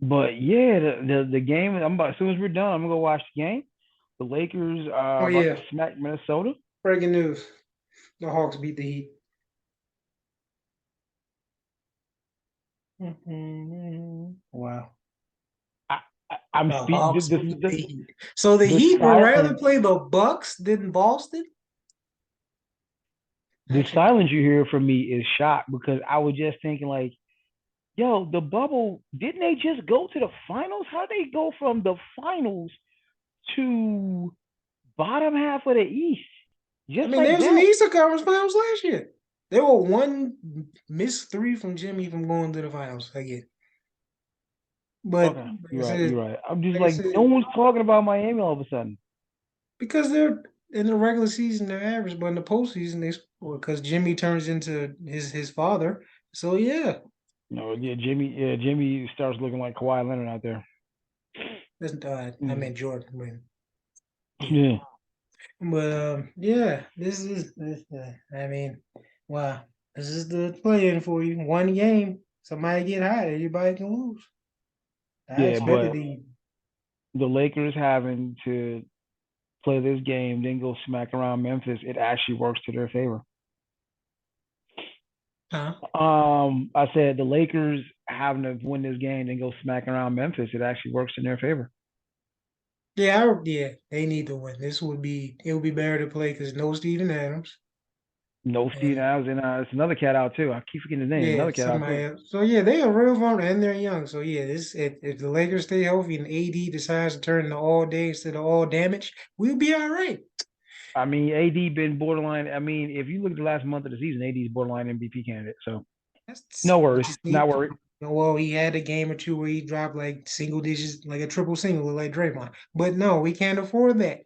But yeah, the game. I'm about as soon as we're done, I'm gonna go watch the game. The Lakers Oh are about to yeah, smack Minnesota. breaking news: the Hawks beat the Heat. Wow. I'm The speak. Hawks beat the Heat. So the The Heat would rather silence play the Bucks than Boston? the Actually, silence you hear from me is shock because I was just thinking like, yo, the bubble didn't they just go to the finals? How they go from the finals to bottom half of the East I just mean, they like was in the that? Eastern Conference Finals last year. They were one missed three from Jimmy from going to the finals again. But Okay, like I you're right. said, You're right. I'm just like I like no said, one's talking about Miami all of a sudden. because they're in the regular season they're average, but in the postseason they score because Jimmy turns into his father. So yeah, No, yeah, Jimmy starts looking like Kawhi Leonard out there. that's I Mm. meant Jordan. But yeah, Yeah, but yeah, I mean, wow, this is the play-in for you. One game, somebody get hot, everybody can lose. I yeah, expected but the the Lakers having to play this game, then go smack around Memphis, it actually works to their favor. huh? I said the Lakers having to win this game, then go smack around Memphis, it actually works in their favor. Yeah, they need to win. It would be better to play because no Steven Adams. No Steven And Adams, and it's another cat out too. I keep forgetting his name. yeah, Another cat out somebody too. else. So yeah, they are real vulnerable and they're young. So yeah, this if the Lakers stay healthy and AD decides to turn to all day instead of all damage, we'll be all right. I mean, AD been borderline. I mean, if you look at the last month of the season, AD is borderline MVP candidate. So no We worries, just not need worried. well, he had a game or two where he dropped like single digits, like a triple single, like Draymond. But no, we can't afford that.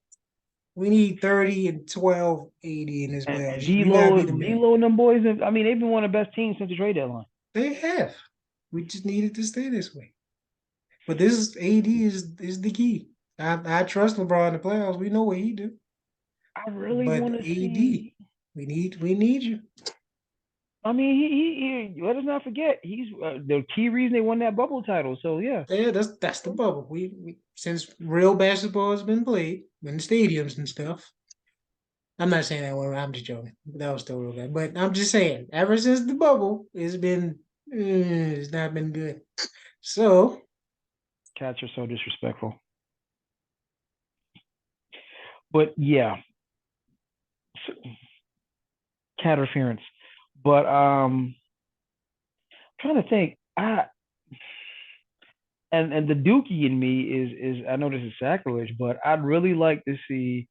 We need 30 and 12, 80 in this And playoffs. We gotta be the man. D'Lo, and them boys. I mean, they've been one of the best teams since the trade deadline. They have. We just needed to stay this way. But this is AD is the key. I trust LeBron in the playoffs. We know what he do. I really But want to AD, see. we need you. I mean, he let us not forget he's the key reason they won that bubble title. So yeah, Yeah, that's the bubble. We since real basketball has been played in the stadiums and stuff. I'm not saying that one. I'm just joking. That was still real bad. But I'm just saying, ever since the bubble, it's not been good. So cats are so disrespectful. But yeah, cat interference. But trying to think. And the Dookie in me is I know this is sacrilege, but I'd really like to see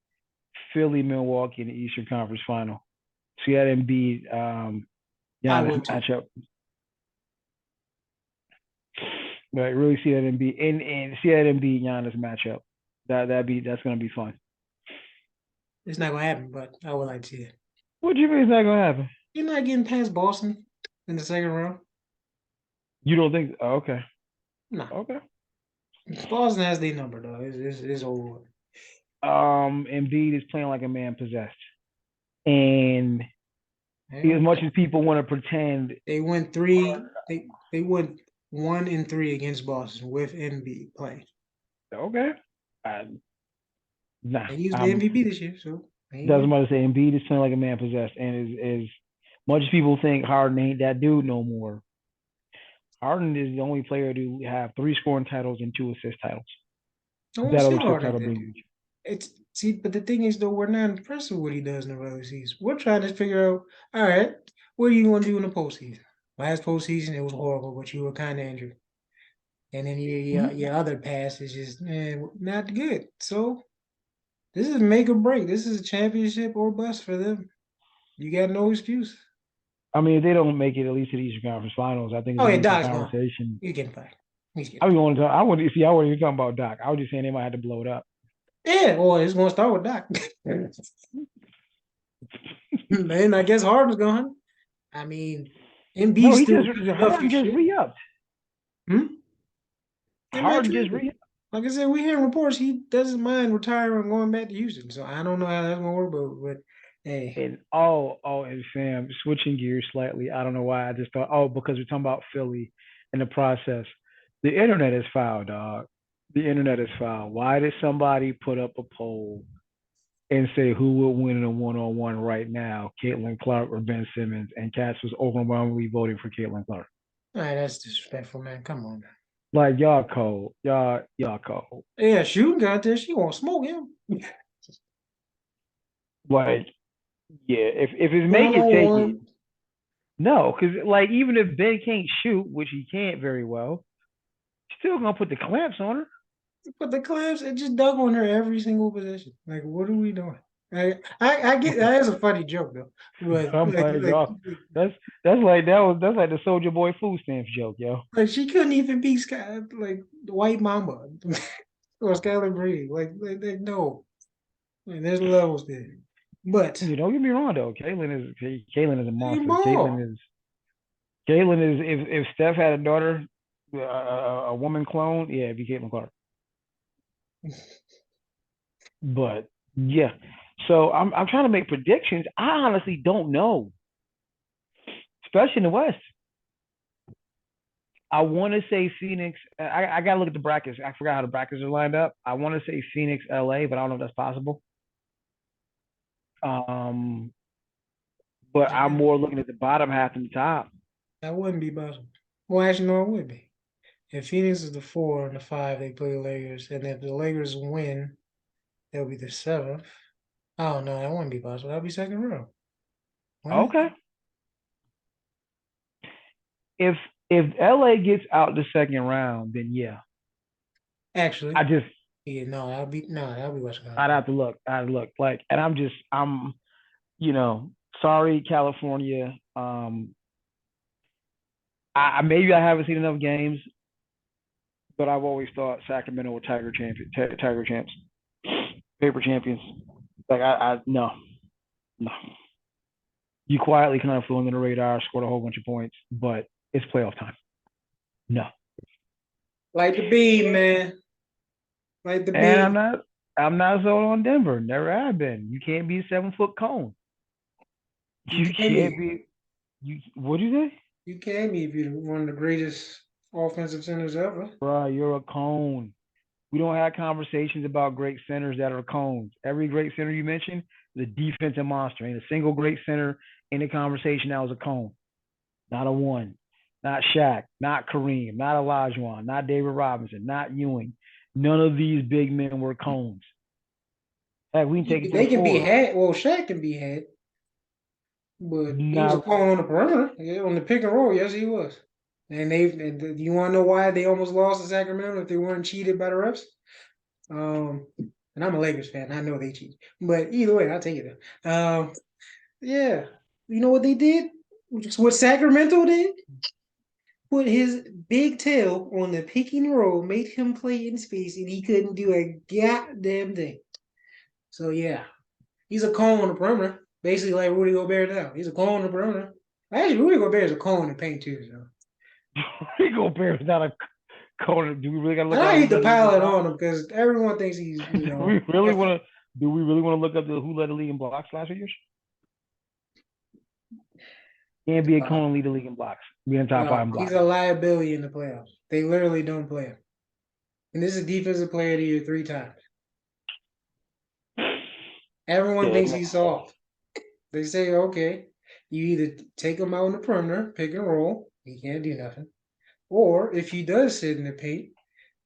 Philly Milwaukee in the Eastern Conference Final. See that Embiid I Giannis would too. matchup. Right, really see that Embiid and see that Embiid Giannis matchup. That's gonna be fun. It's not gonna happen, but I would like to see it. What do you mean it's not gonna happen? You're not getting past Boston in the second round. You don't think? Oh, okay, No. okay. Boston has their number though. It's over. Embiid is playing like a man possessed, and as Yeah. much as people want to pretend, They went three. They went 1-3 against Boston with NB playing. okay, I, nah, And he was the I'm MVP this year, so there you doesn't go. matter to say Embiid is playing like a man possessed, and is much as people think Harden ain't that dude no more. Harden is the only player to have three scoring titles and two assist titles. I won't That say other assist Harden title that. being It's see, but the thing is though, we're not impressed with what he does in the regular season. We're trying to figure out, all right, what are you gonna do in the postseason? Last postseason it was horrible, but you were kind of injured. And then mm-hmm. your other pass is just not good. So this is make or break. This is a championship or bust for them. You got no excuse. I mean, if they don't make it at least to the Eastern Conference Finals, I think it's Oh an yeah, interesting Doc's gone. conversation. He's getting fired. He's getting I fired. mean, I wouldn't see. I wasn't even talking about Doc. I was just saying they might have to blow it up. Yeah, or it's gonna start with Doc. And I guess Harden's gone. I mean, No, Embiid he still just doing nephew Harden just shit. re-upped. Hmm? They might Harden trade just him. re Like I said, we hear reports he doesn't mind retiring and going back to Houston. So I don't know how that's gonna work, but hey, and and Sam, switching gears slightly. I don't know why I just thought because we're talking about Philly in the process. The internet is foul, dog. The internet is foul. Why did somebody put up a poll and say who would win in a one-on-one right now, Caitlin Clark or Ben Simmons? And Cass was overwhelmingly voting for Caitlin Clark. all right, that's disrespectful, man. Come on, man. Like y'all cold, y'all cold. Yeah, shooting contest. She won't smoke him. Like yeah, if it's make One it, on take it. one. No, because like even if Ben can't shoot, which he can't very well, still gonna put the clamps on her. But the clamps, it just dug on her every single position. Like, what are we doing? I get that is a funny joke though, but I'm like, y'all, that's that's like the Soldier Boy food stamps joke, yo. like she couldn't even be Sky like the White Mamba or Skylar Green. No, like, there's levels there. But You don't get me wrong though. Caitlin is a you monster. ball. Caitlin is if Steph had a daughter, a woman clone, yeah, it'd be Caitlin Clark. But yeah, so I'm trying to make predictions. I honestly don't know, especially in the West. I want to say Phoenix. I gotta look at the brackets. I forgot how the brackets are lined up. I want to say Phoenix, LA, but I don't know if that's possible. Um, but I'm That more looking at the bottom half than the top. that wouldn't be possible. Well, actually, no, it would be. If Phoenix is the 4 and the 5, they play the Lakers, and if the Lakers win, they'll be the 7th. Oh no, that wouldn't be possible. That'll be second row, wouldn't it? Okay, if LA gets out the second round, then yeah, I Actually, just yeah, that'll be Western I'd Conference. have to look. I'd look like, and I'm you know sorry California. Maybe I haven't seen enough games, but I've always thought Sacramento were Tiger champs, paper champions. Like I no, no. You quietly kind of flew under the radar, scored a whole bunch of points, but it's playoff time. No, Like the beam, man. Like the and beam. I'm not sold on Denver. Never have been. You can't be a 7 foot cone. You You can can't be. be. You what do you say? You can be if you're one of the greatest offensive centers ever. Bro, you're a cone. We don't have conversations about great centers that are cones. Every great center you mentioned is a defensive monster. Ain't a single great center in the conversation that was a cone. Not a one. Not Shaq. Not Kareem. Not Olajuwon. Not David Robinson. Not Ewing. None of these big men were cones. Heck, we can take it to the They can be fours. had. Well, Shaq can be had, but he was a Not cone on the perimeter. Yeah, on the pick and roll, yes, he was. And you want to know why they almost lost to Sacramento if they weren't cheated by the refs? And I'm a Lakers fan. I know they cheated, but either way, I'll take it. Yeah, you know what they did? What Sacramento did? Put his big tail on the pick and roll, made him play in space, and he couldn't do a goddamn thing. So yeah, he's a cone on the perimeter, basically like Rudy Gobert now. He's a cone on the perimeter. Actually, Rudy Gobert is a cone in the paint too. So Rico Bear is not a cone. Do we really got to and look at I who hate to led the league in pile it blocks? on him because everyone thinks he's do we really if want to? Do we really want to look up who led the league in blocks last year? Can't be a cone and lead the league in blocks. Be in the top five in he's blocks. a liability in the playoffs. They literally don't play him. And this is defensive player of the year 3 times. Everyone Yeah, thinks he's soft. They say, okay, you either take him out in the perimeter, pick and roll, he can't do nothing. Or if he does sit in the paint,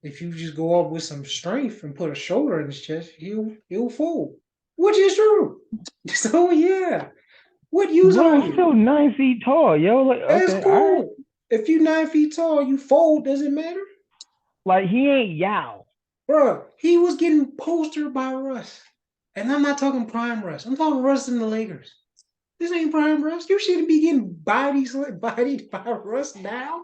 if you just go up with some strength and put a shoulder in his chest, he'll fold. Which is true. So yeah. What use are bro, you? still 9 feet tall, yo. Like, That's okay, all right. cool. If you 9 feet tall, you fold, does it matter? Like he ain't Yao. Bro, he was getting postered by Russ. And I'm not talking prime Russ. I'm talking Russ in the Lakers. This ain't prime Russ. You shouldn't be getting bodied by Russ now.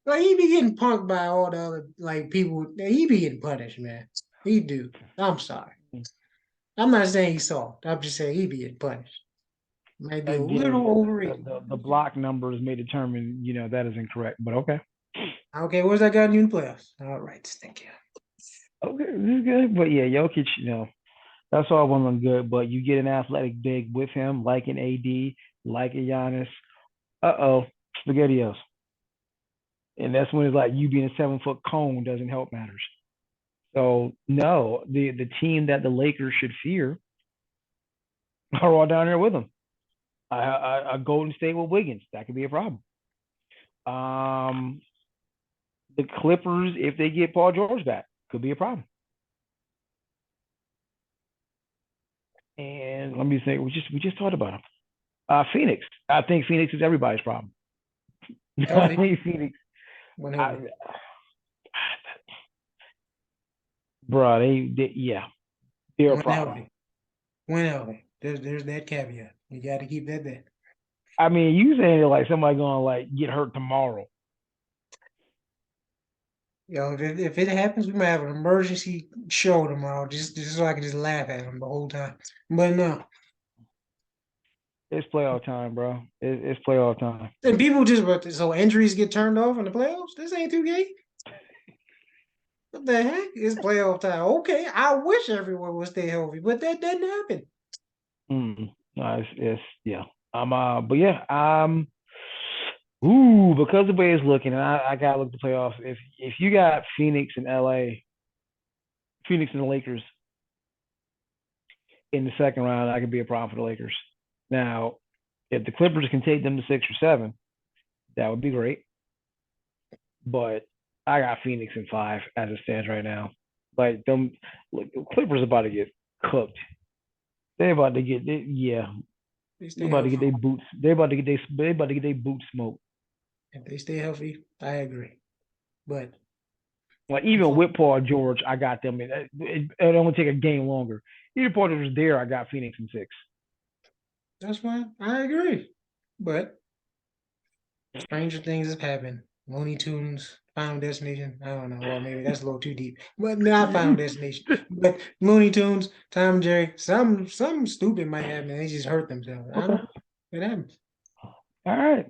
Like he be getting punked by all the other like people. He be getting punished, man. He do. I'm sorry. I'm not saying he's soft. I'm just saying he being punished. Might be a little Again, overrated. the block numbers may determine, that is incorrect, but okay. Okay, where's that got you in the playoffs? All right, thank you. Okay, this is good. But yeah, Jokic, that's all well and good. But you get an athletic big with him, like an AD, like a Giannis. SpaghettiOs. And that's when it's like you being a 7 foot cone doesn't help matters. So no, the team that the Lakers should fear are all down there with them. A Golden State with Wiggins, that could be a problem. Um, the Clippers, if they get Paul George back, could be a problem. And let me think, we just talked about him. Phoenix, I think Phoenix is everybody's problem. I Healthy. think Phoenix, When I, healthy. bro, yeah, they're a When problem. healthy. When healthy. There's that caveat. You got to keep that there. I mean, you saying it like somebody gonna like get hurt tomorrow. If it happens, we might have an emergency show tomorrow, just so I can just laugh at them the whole time. But no, It's playoff time, bro. It's playoff time. and people so injuries get turned off in the playoffs. This ain't 2K. What the heck? It's playoff time. Okay, I wish everyone would stay healthy, but that doesn't happen. No, it's yeah. But yeah, because the way it's looking, and I gotta look at the playoffs. If you got Phoenix and LA, Phoenix and the Lakers in the second round, that could be a problem for the Lakers. Now, if the Clippers can take them to 6 or 7, that would be great. But I got Phoenix in 5 as it stands right now. Like them, look, Clippers about to get cooked. They about to get, yeah, They they stay about to get healthy. their boots. They about to get their boots smoked. If they stay healthy, I agree. But Like even with Paul George, I got them. It only take a game longer. Even Paul George was there. I got Phoenix in 6. that's fine. I agree. But stranger things have happened. Looney Tunes, Final Destination. I don't know. Well, maybe that's a little too deep. But not Final Destination. But Looney Tunes, Tom and Jerry, some stupid might happen. They just hurt themselves. I don't Okay. know. It happens. All right.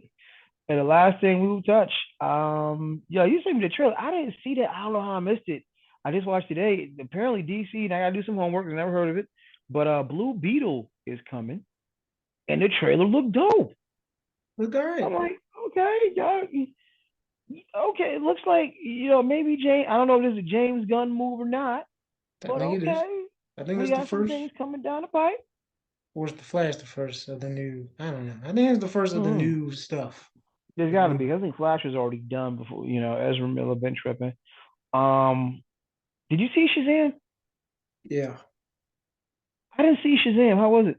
And the last thing we will touch, you sent me the trailer. I didn't see that. I don't know how I missed it. I just watched today. Apparently DC, and I gotta do some homework. I never heard of it. But Blue Beetle is coming, and the trailer looked dope. Look all I'm right. like, okay, yeah, okay. It looks like maybe James. I don't know if this is a James Gunn move or not, I but think it is. okay, I think we it's the got some first. things coming down the pipe. Or is the Flash the first of the new? I don't know. I think it's the first of the Mm-hmm. new stuff. There's The got to new. be. I think Flash was already done before. Ezra Miller been tripping. Um, did you see Shazam? Yeah. I didn't see Shazam. How was it?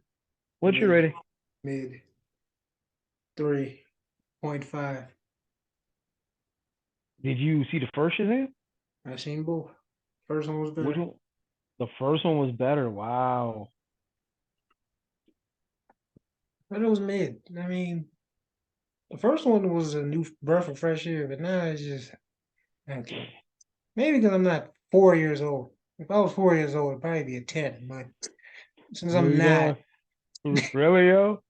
What's your Mid. rating? Mid. 3.5. Did you see the first Shazam? I seen both. First one was Which better. one? The first one was better. Wow. But it was mid. I mean, the first one was a new breath of fresh air, but now it's just okay. Maybe because I'm not 4 years old. If I was 4 years old, it'd probably be a 10. But since I'm Really not, going? Really, yo?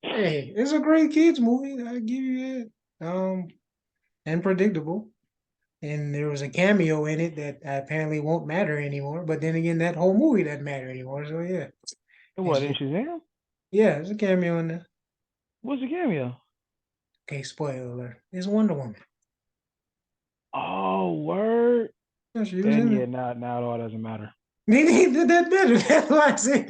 hey, it's a great kids movie. I give you that. And predictable. And there was a cameo in it that apparently won't matter anymore. But then again, that whole movie doesn't matter anymore. So yeah, it's What in just Shazam? yeah, there's a cameo in there. What's the cameo? Okay, spoiler alert. It's Wonder Woman. Oh, word. Yeah, she was Then in yeah, there. now it all doesn't matter. They did that better. That's why I said,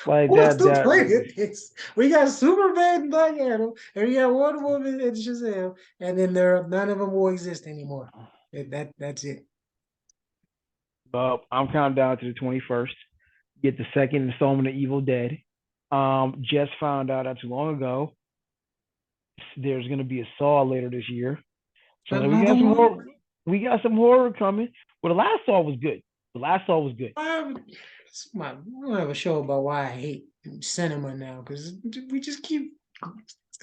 Like who wants that to that play with this? We got Superman and Black Adam, and we got Wonder Woman and Shazam, and then none of them will exist anymore. That's it. I'm counting down to the 21st. Get the second installment of Evil Dead. Just found out not too long ago there's gonna be a Saw later this year. So we Another got some one. horror. We got some horror coming. Well, the last Saw was good. The last Saw was good. We don't have a show about why I hate cinema now because we just keep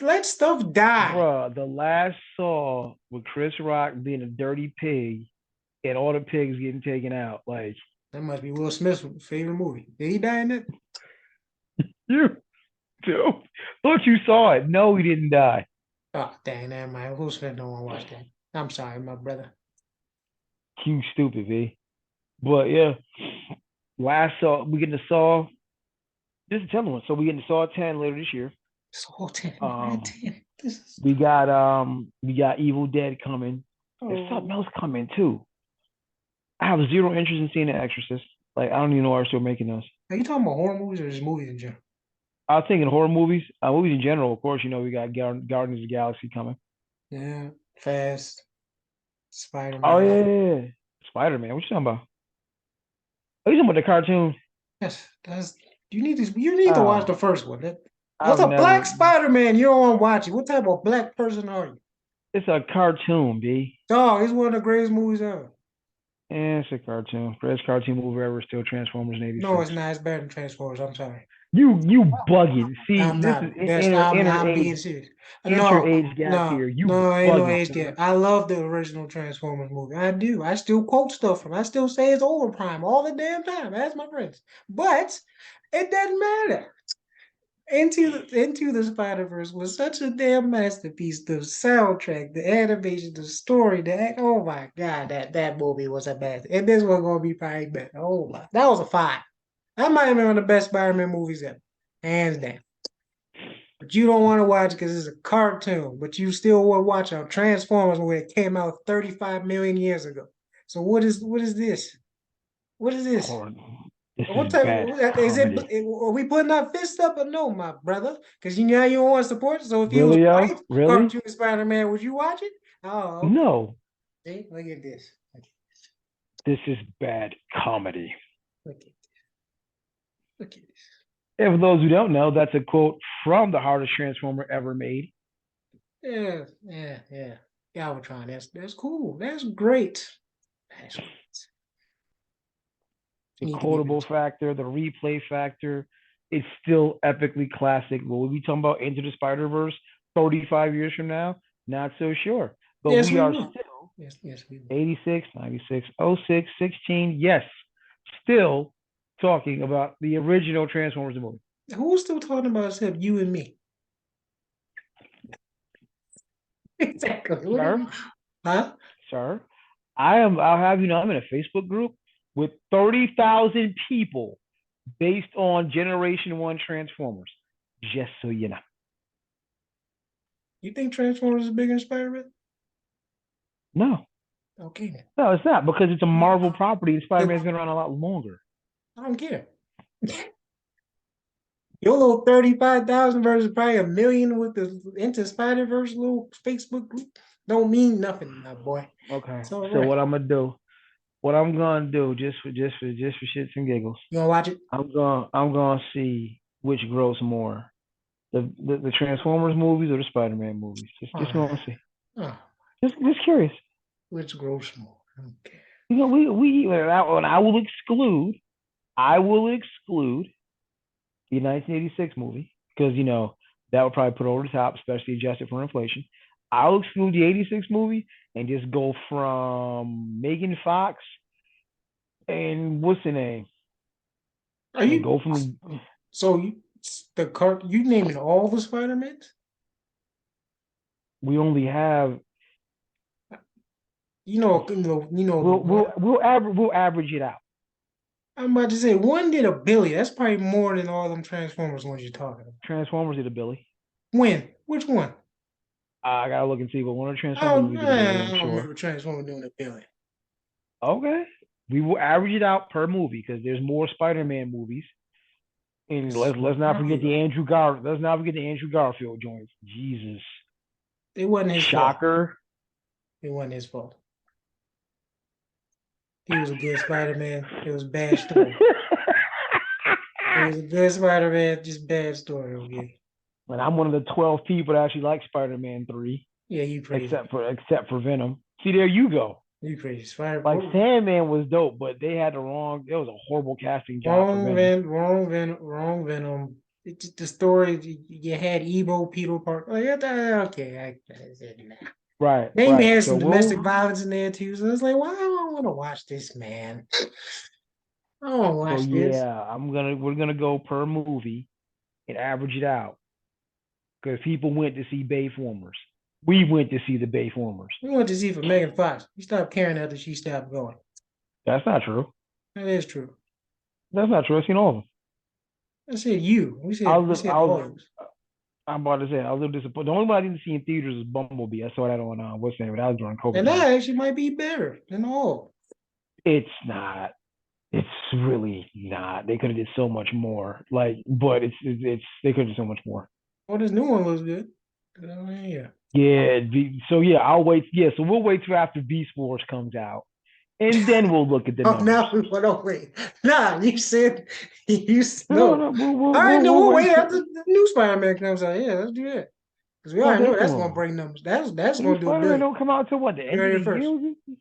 let stuff die. Bruh, the last Saw with Chris Rock being a dirty pig and all the pigs getting taken out. Like That must be Will Smith's favorite movie. Did he die in it? you, dude, thought you saw it. No, he didn't die. Oh, dang, never mind. Will Smith don't want to watch that. I'm sorry, my brother. You stupid, V. But yeah, last Saw we getting to Saw. This is telling one. So we getting to Saw 10 later this year. So 10, man, Um, 10. This is we got Evil Dead coming. There's something oh. else coming too. I have zero interest in seeing The Exorcist. Like I don't even know why they're still making those. Are you talking about horror movies or just movies in general? I was thinking horror movies, movies in general. Of course, we got Guardians of the Galaxy coming. Yeah, Fast, Oh Spider-Man. yeah. Spider Man. What you talking about? Oh, you talking about the cartoon? Yes, that's you need to watch the Oh, first one. What's I've a black never. Spider-Man? You don't want to watch it. What type of black person are you? It's a cartoon, B. Dog, it's one of the greatest movies ever. Yeah, it's a cartoon. Greatest cartoon movie ever. Still Transformers in No, '86. it's not. It's better than Transformers. I'm sorry. You bugging. See, I'm this not. is That's I'm being serious. inter No, age gap no, here. You no, ain't no bugging, age gap. son. I love the original Transformers movie. I do. I still quote stuff from. I still say it's overprime all the damn time. Ask my friends. But it doesn't matter. Into the Spider-Verse was such a damn masterpiece. The soundtrack, the animation, the story, oh my god, that movie was a mess. And this one gonna be probably better. Oh my, that was a 5. That might have been one of the best Spider-Man movies ever, hands down. But you don't want to watch it because it's a cartoon. But you still want to watch a Transformers movie that came out 35 million years ago. So what is this? What is this? Oh, this What is type bad is it? comedy. Are we putting our fists up or no, my brother? Because you don't want to support. So if you was Really, yo? right, Really? cartoon Spider-Man, would you watch it? Oh, okay. No. See, look at this. This is bad comedy. Look at this. Look at this. And for those who don't know, that's a quote from the hardest Transformer ever made. Yeah, yeah, yeah. Galvatron. That's cool. That's great. That's great. The Need to be quotable mentioned. factor, the replay factor, it's still epically classic. Will we be talking about Into the Spider Verse 35 years from now? Not so sure. But Yes, we we are will. still Yes, yes, we will. 86, 96, 06, 16. Yes, still talking about the original Transformers movie. Who's still talking about except you and me? Exactly. What do Sir, you? Huh? sir, I'll have you know, I'm in a Facebook group with 30,000 people based on Generation 1 Transformers. Just so you know. You think Transformers is bigger than Spider-Man? No, Okay then. no, it's not because it's a Marvel I property and Spider Man's been around a lot longer. don't care. Your little 35,000 versus probably a million with the Into Spider-Verse little Facebook group don't mean nothing, my boy. Okay, It's all so right. what I'm gonna do, just for shits and giggles, You wanna watch it? I'm gonna see which grows more, the Transformers movies or the Spider Man movies. Just Oh, gonna see. oh, Just curious. which grows more? Okay. And I will exclude the 1986 movie because that would probably put it over the top, especially adjusted for inflation. I'll exclude the 86 movie and just go from Megan Fox and what's the name? Are And you go from so you naming all the Spider-Mans? we only have The one. we'll average it out. I'm about to say one did a billion. That's probably more than all them Transformers ones you're talking about. Transformers did a Billy. When? Which one? I gotta look and see, but one of the Transformers movies did a Billy, I I'm don't sure. remember Transformers doing a billion. Okay. We will average it out per movie because there's more Spider-Man movies. And let's not forget the Andrew Garfield joints. Jesus. It wasn't his fault. Shocker. It wasn't his fault. He was a good Spider-Man. It was a bad story. It was a good Spider-Man, just bad story, okay? And I'm one of the 12 people that actually like Spider-Man 3, Yeah, you crazy. except for Venom. See, there you go. You crazy. Like Sandman was dope, but they had it was a horrible casting job for Venom. Wrong Venom. The story, you had Evo, Peter Parker. Like, okay, I said nah. Right, They even right. had So some domestic we'll violence in there too. So it's like, why do I want to watch this, man? I don't want to so watch this. yeah, we're gonna go per movie and average it out. Because people went to see Bayformers. We went to see the Bayformers. We went to see for Megan Fox. She stopped caring after she stopped going. That's not true. That is true. That's not true. I've seen all of them. I said you. We I said we was, said I all was, of us. I'm about to say, I was a little disappointed. The only one I didn't see in theaters was Bumblebee. I saw that on what's the name? That was during COVID And time. that actually might be better than all. It's not. It's really not. They could have did so much more. Like, but it's they could have did so much more. Oh, this new one looks good. I mean, yeah. Yeah. So yeah, I'll wait. Yeah. So we'll wait till after Beast Wars comes out, and then we'll look at the Oh, numbers. now we went over it. Nah, you said No, no. no, All right, then we'll we'll wait wait till. after the new Spider-Man comes out. Yeah, let's do that. Because we Well, already know that's that's gonna tomorrow. break numbers. That's The new gonna do a Spider-Man billion. don't come out until what, the end of the January year? 1st.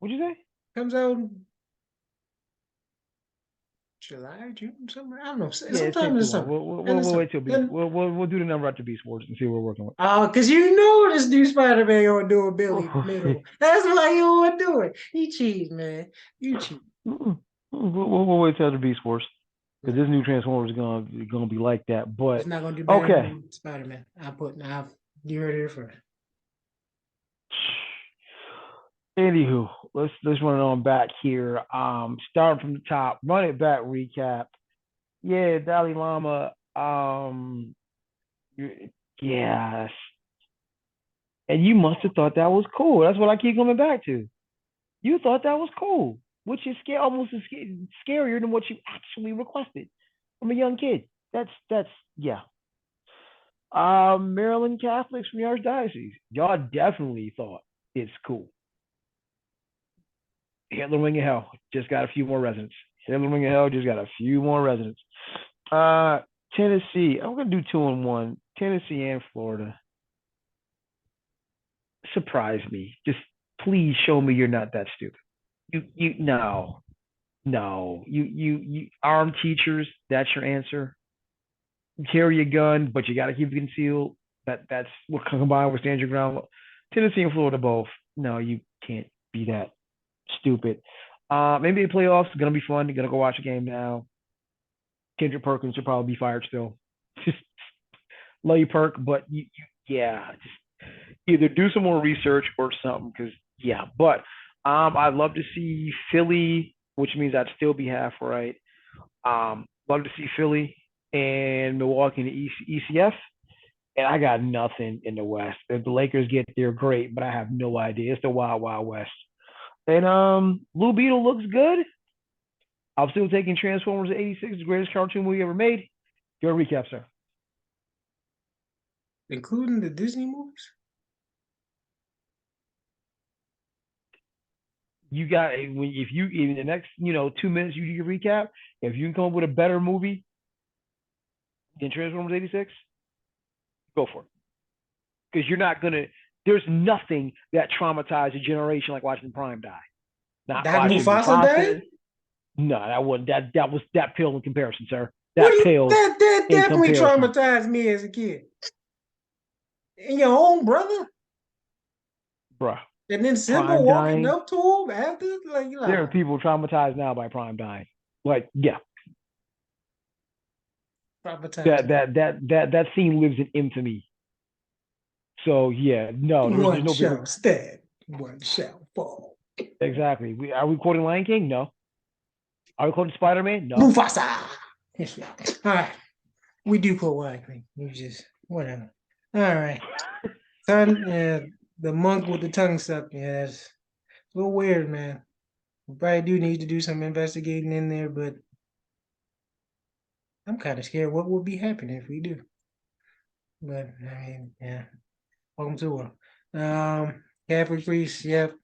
What'd you say? Comes out in July, June, somewhere. I don't know. Yeah, it's Sometime in the too long. summer. In the We'll summer. wait till Beast. Then We'll do the number after Beast Wars and see what we're working with. because you know this new Spider-Man gonna do a billion minimum. That's why you want to do it. You cheat, man. You cheat. We'll wait till after Beast Wars because this new Transformers is gonna be like that. It's But not gonna do better okay. than Spider-Man. You heard it here first. Anywho, let's run it on back here. Starting from the top, run it back recap. Yeah, Dalai Lama. Yes, and you must have thought that was cool. That's what I keep coming back to. You thought that was cool, which is almost scarier than what you actually requested from a young kid. That's yeah. Maryland Catholics from the archdiocese, y'all definitely thought it's cool. Hitler Wing of Hell just got a few more residents. Hitler Wing of Hell just got a few more residents. Uh, Tennessee, I'm gonna do 2-1. Tennessee and Florida. Surprise me. Just please show me you're not that stupid. You no. No, you armed teachers. That's your answer. You carry a gun, but you got to keep it concealed. That's what combined with stand your ground. Tennessee and Florida both. No, you can't be that stupid. Maybe the playoffs gonna be fun. You're gonna go watch a game now. Kendrick Perkins should probably be fired still. Just love you, Perk, but yeah, just either do some more research or something. Because yeah, but I'd love to see Philly, which means I'd still be half right. Love to see Philly and Milwaukee in the ECF. And I got nothing in the West. If the Lakers get there, great, but I have no idea. It's the Wild Wild West. And Blue Beetle looks good. I'm still taking Transformers '86, the greatest cartoon movie ever made. Your recap, sir. Including the Disney movies? You got if you in the next 2 minutes you do your recap. If you can come up with a better movie than Transformers '86, go for it. Because you're not gonna. There's nothing that traumatized a generation like watching Prime die. Not That watching Mufasa died? Mufasa. No, that wasn't that pale in comparison, sir. What do That you pales that in definitely comparison, traumatized me as a kid. And your own brother? bruh. And then Simba Prime walking dying. up to him after? Like, you There are like, people traumatized now by Prime dying. Like, yeah, traumatized. that scene lives in infamy. So yeah, no, there's One no bigger. shall stand, one shall fall. Exactly. Are we quoting Lion King? No. Are we quoting Spider Man? No. Mufasa! Yes, yeah. All right. We do quote Wycliffe. You just, whatever. All right. Son, yeah, the monk with the tongue suck. Yeah, that's a little weird, man. We probably do need to do some investigating in there, but I'm kind of scared what would be happening if we do. But I mean, yeah. Welcome to world. Catholic priest, yep.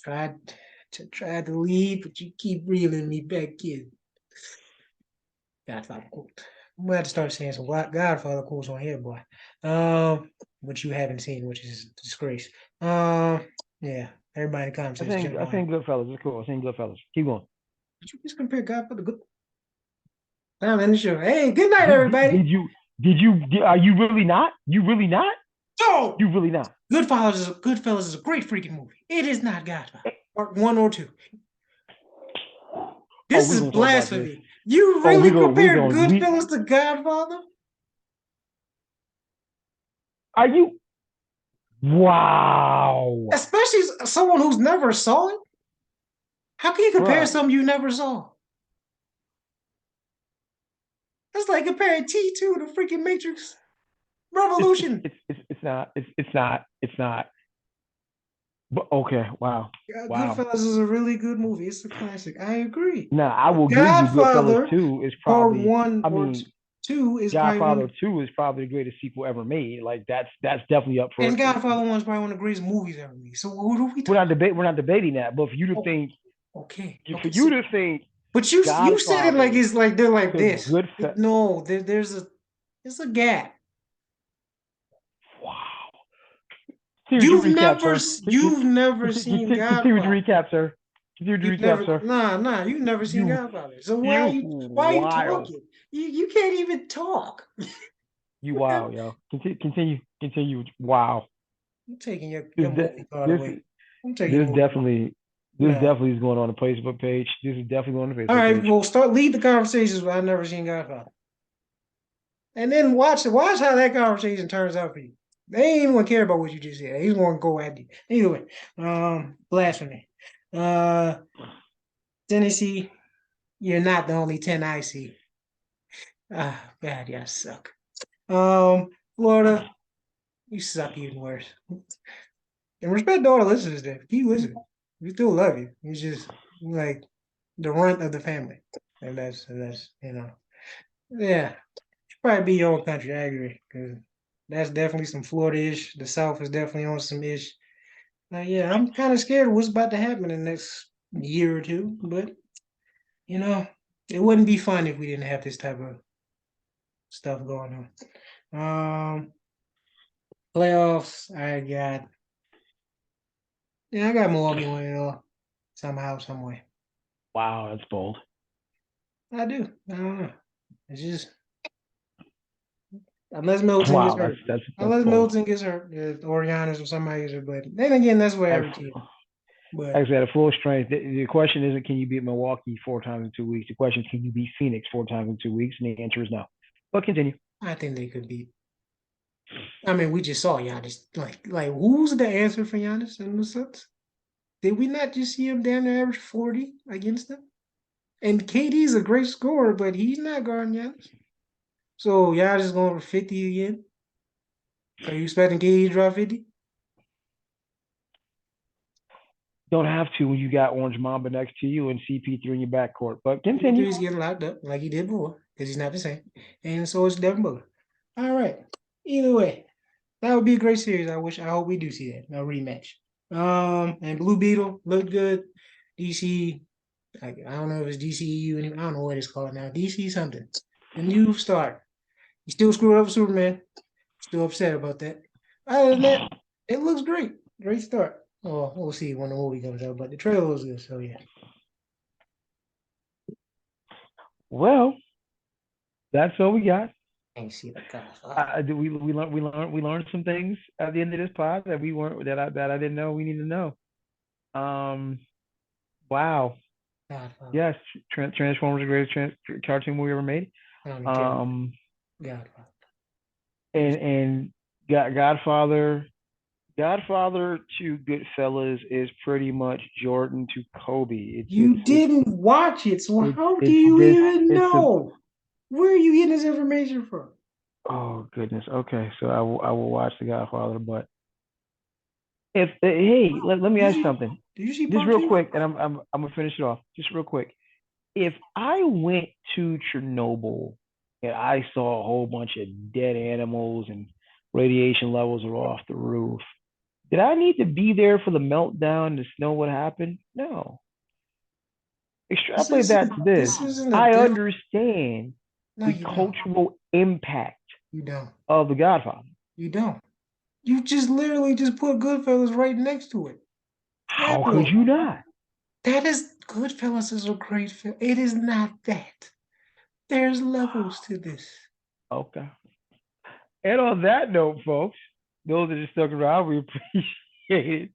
Tried to leave, but you keep reeling me back in. Godfather quote. I'm gonna have to start saying some Godfather quotes on here, boy. Which you haven't seen, which is a disgrace. Yeah. Everybody in the comments I says think jump I on. think Goodfellas is cool. I think Goodfellas. Keep going. Did you just compare Godfather to good? I'm in the show. Hey, good night, Did, everybody. did you? Are you really not? You really not? Oh, You really not. Goodfellas is a great freaking movie. It is not Godfather. Part 1 or 2. Oh, This we're is gonna talk about this. blasphemy. You Oh, really we compared going we Goodfellas to Godfather? are you wow. Especially someone who's never saw it? How can you compare Bruh. something you never saw? That's like comparing T2 to freaking Matrix Revolution. It's not. But okay, wow. Wow. Goodfellas is a really good movie. It's a classic. I agree. Now I But will give you Goodfellas Godfather 2 is Part probably, 1 I or mean, 2 is probably Godfather one, 2 is probably the greatest sequel ever made. Like that's definitely up for and Godfather 1 is probably one of the greatest movies ever made. So what are we talking we're not debating that. But for you to about? think Okay. for Okay. you So, to think but you said it like Godfather it's like they're like to this. Goodfellas, No, there's a gap. wow. Continue to recap, sir. You've never seen Continue to Godfather. recap, sir. Continue to You've recap, never sir. you've never seen You Godfather. So you why are you wild. talking? You can't even talk. You wild, yo. Continue. Wow. I'm taking This your movie card this away. I'm taking your this movie card. definitely this No. definitely is going on the Facebook page. This is definitely going on the All Facebook right, page. well, lead the conversations with I've never seen Godfather. And then watch how that conversation turns out for you. They ain't even gonna care about what you just said. He's gonna go at you. Either way. Blasphemy. Uh Tennessee, you're not the only 10 I see. Ah, bad, yeah, suck. Florida, you suck even worse. And respect to all the listeners there. Keep listening. We still love you. It's just like the runt of the family. And that's yeah. Should probably be your own country, I agree. Because that's definitely some Florida-ish. The South is definitely on some ish. Yeah, I'm kind of scared of what's about to happen in the next year or two, but you know, it wouldn't be fun if we didn't have this type of stuff going on. Playoffs, I got Milwaukee winning it all somehow, some way. Wow, that's bold. I do. I don't know. It's just unless Middleton gets Wow, hurt. that's Unless bold. Middleton gets hurt, or Giannis or somebody gets hurt. But then again, that's where Like every team. But I said, at full strength. The question isn't can you beat Milwaukee 4 times in 2 weeks. The question is can you beat Phoenix 4 times in 2 weeks, and the answer is no. But continue. I think they could beat. I mean, we just saw Giannis. Like who's the answer for Giannis in the Suns? Did we not just see him down there average 40 against them? And KD's a great scorer, but he's not guarding Giannis. So Giannis is going for 50 again. Are you expecting KD to drop 50? Don't have to when you got Orange Mamba next to you and CP3 in your backcourt. But continue. CP3 is getting locked up like he did before because he's not the same. And so is Devin Booker. All right. Either way, that would be a great series. I hope we do see that. A rematch. And Blue Beetle looked good. DC, I don't know if it's DCEU anymore. I don't know what it's called now. DC something. The new start. He still screwed up with Superman. Still upset about that. Other than that, it looks great. Great start. Oh, we'll see when the movie comes out, but the trailer was good, so yeah. Well, that's all we got. I ain't see the Godfather. We learned some things at the end of this pod that we weren't that I didn't know we need to know. Wow. Godfather. Yes, Transformers the greatest cartoon movie ever made. I don't even care. Godfather. And Godfather to Goodfellas is pretty much Jordan to Kobe. You didn't watch it, so how do you this even it's a know? Where are you getting this information from? oh goodness. Okay, so I will watch The Godfather, but if hey, let me ask you something. Did you see Just part real 2? quick, and I'm gonna finish it off. Just real quick. If I went to Chernobyl and I saw a whole bunch of dead animals and radiation levels are off the roof, did I need to be there for the meltdown to know what happened? No. Extrapolate that to this. This isn't a I different. understand No, the you don't. cultural impact You don't. of The Godfather. You don't. You just literally just put Goodfellas right next to it. How could you not? That is Goodfellas is a great film. It is not that. There's levels to this. Okay. And on that note, folks, those that just stuck around, we appreciate it.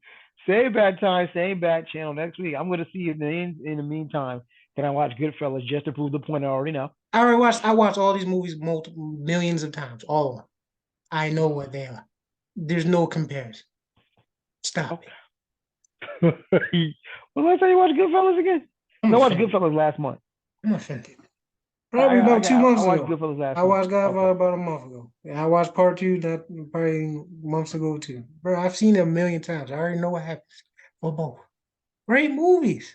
Same bad time, same bad channel next week. I'm gonna see if in the meantime can I watch Goodfellas just to prove the point I already know. I watched all these movies multiple millions of times, all of them. I know what they are. There's no comparison. Stop it. Okay. Well, last time you watched Goodfellas again? I'm No, I watched offended. Goodfellas last month. I'm offended. Probably about two I months watched ago. Goodfellas last I month. watched Godfather Okay. about a month ago. And I watched part two that probably months ago too. Bro, I've seen it a million times. I already know what happens for both. Great movies.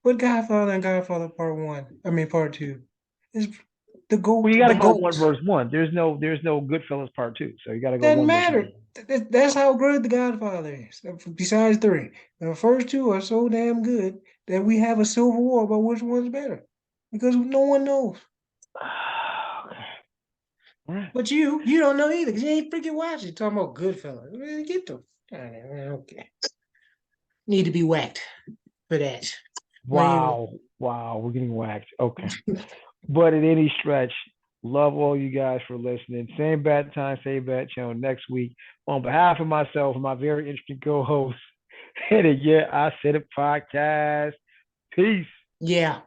But Godfather and Godfather Part One, I mean Part Two, is Well, you got the to go one goats. verse one. There's no Goodfellas part two, so you got to go Doesn't one versus matter. one. That's how good the Godfather is. Besides three, the first two are so damn good that we have a civil war about which one's better because no one knows. Okay. All right. But you don't know either because you ain't freaking watching. Talking about Goodfellas. Man, get the okay. Need to be whacked for that. But anyway, Wow. Wow. We're getting whacked. Okay. But at any stretch, love all you guys for listening. Same bad time, same bad channel next week. On behalf of myself and my very interesting co-host, and yeah, I said it podcast. Peace. yeah.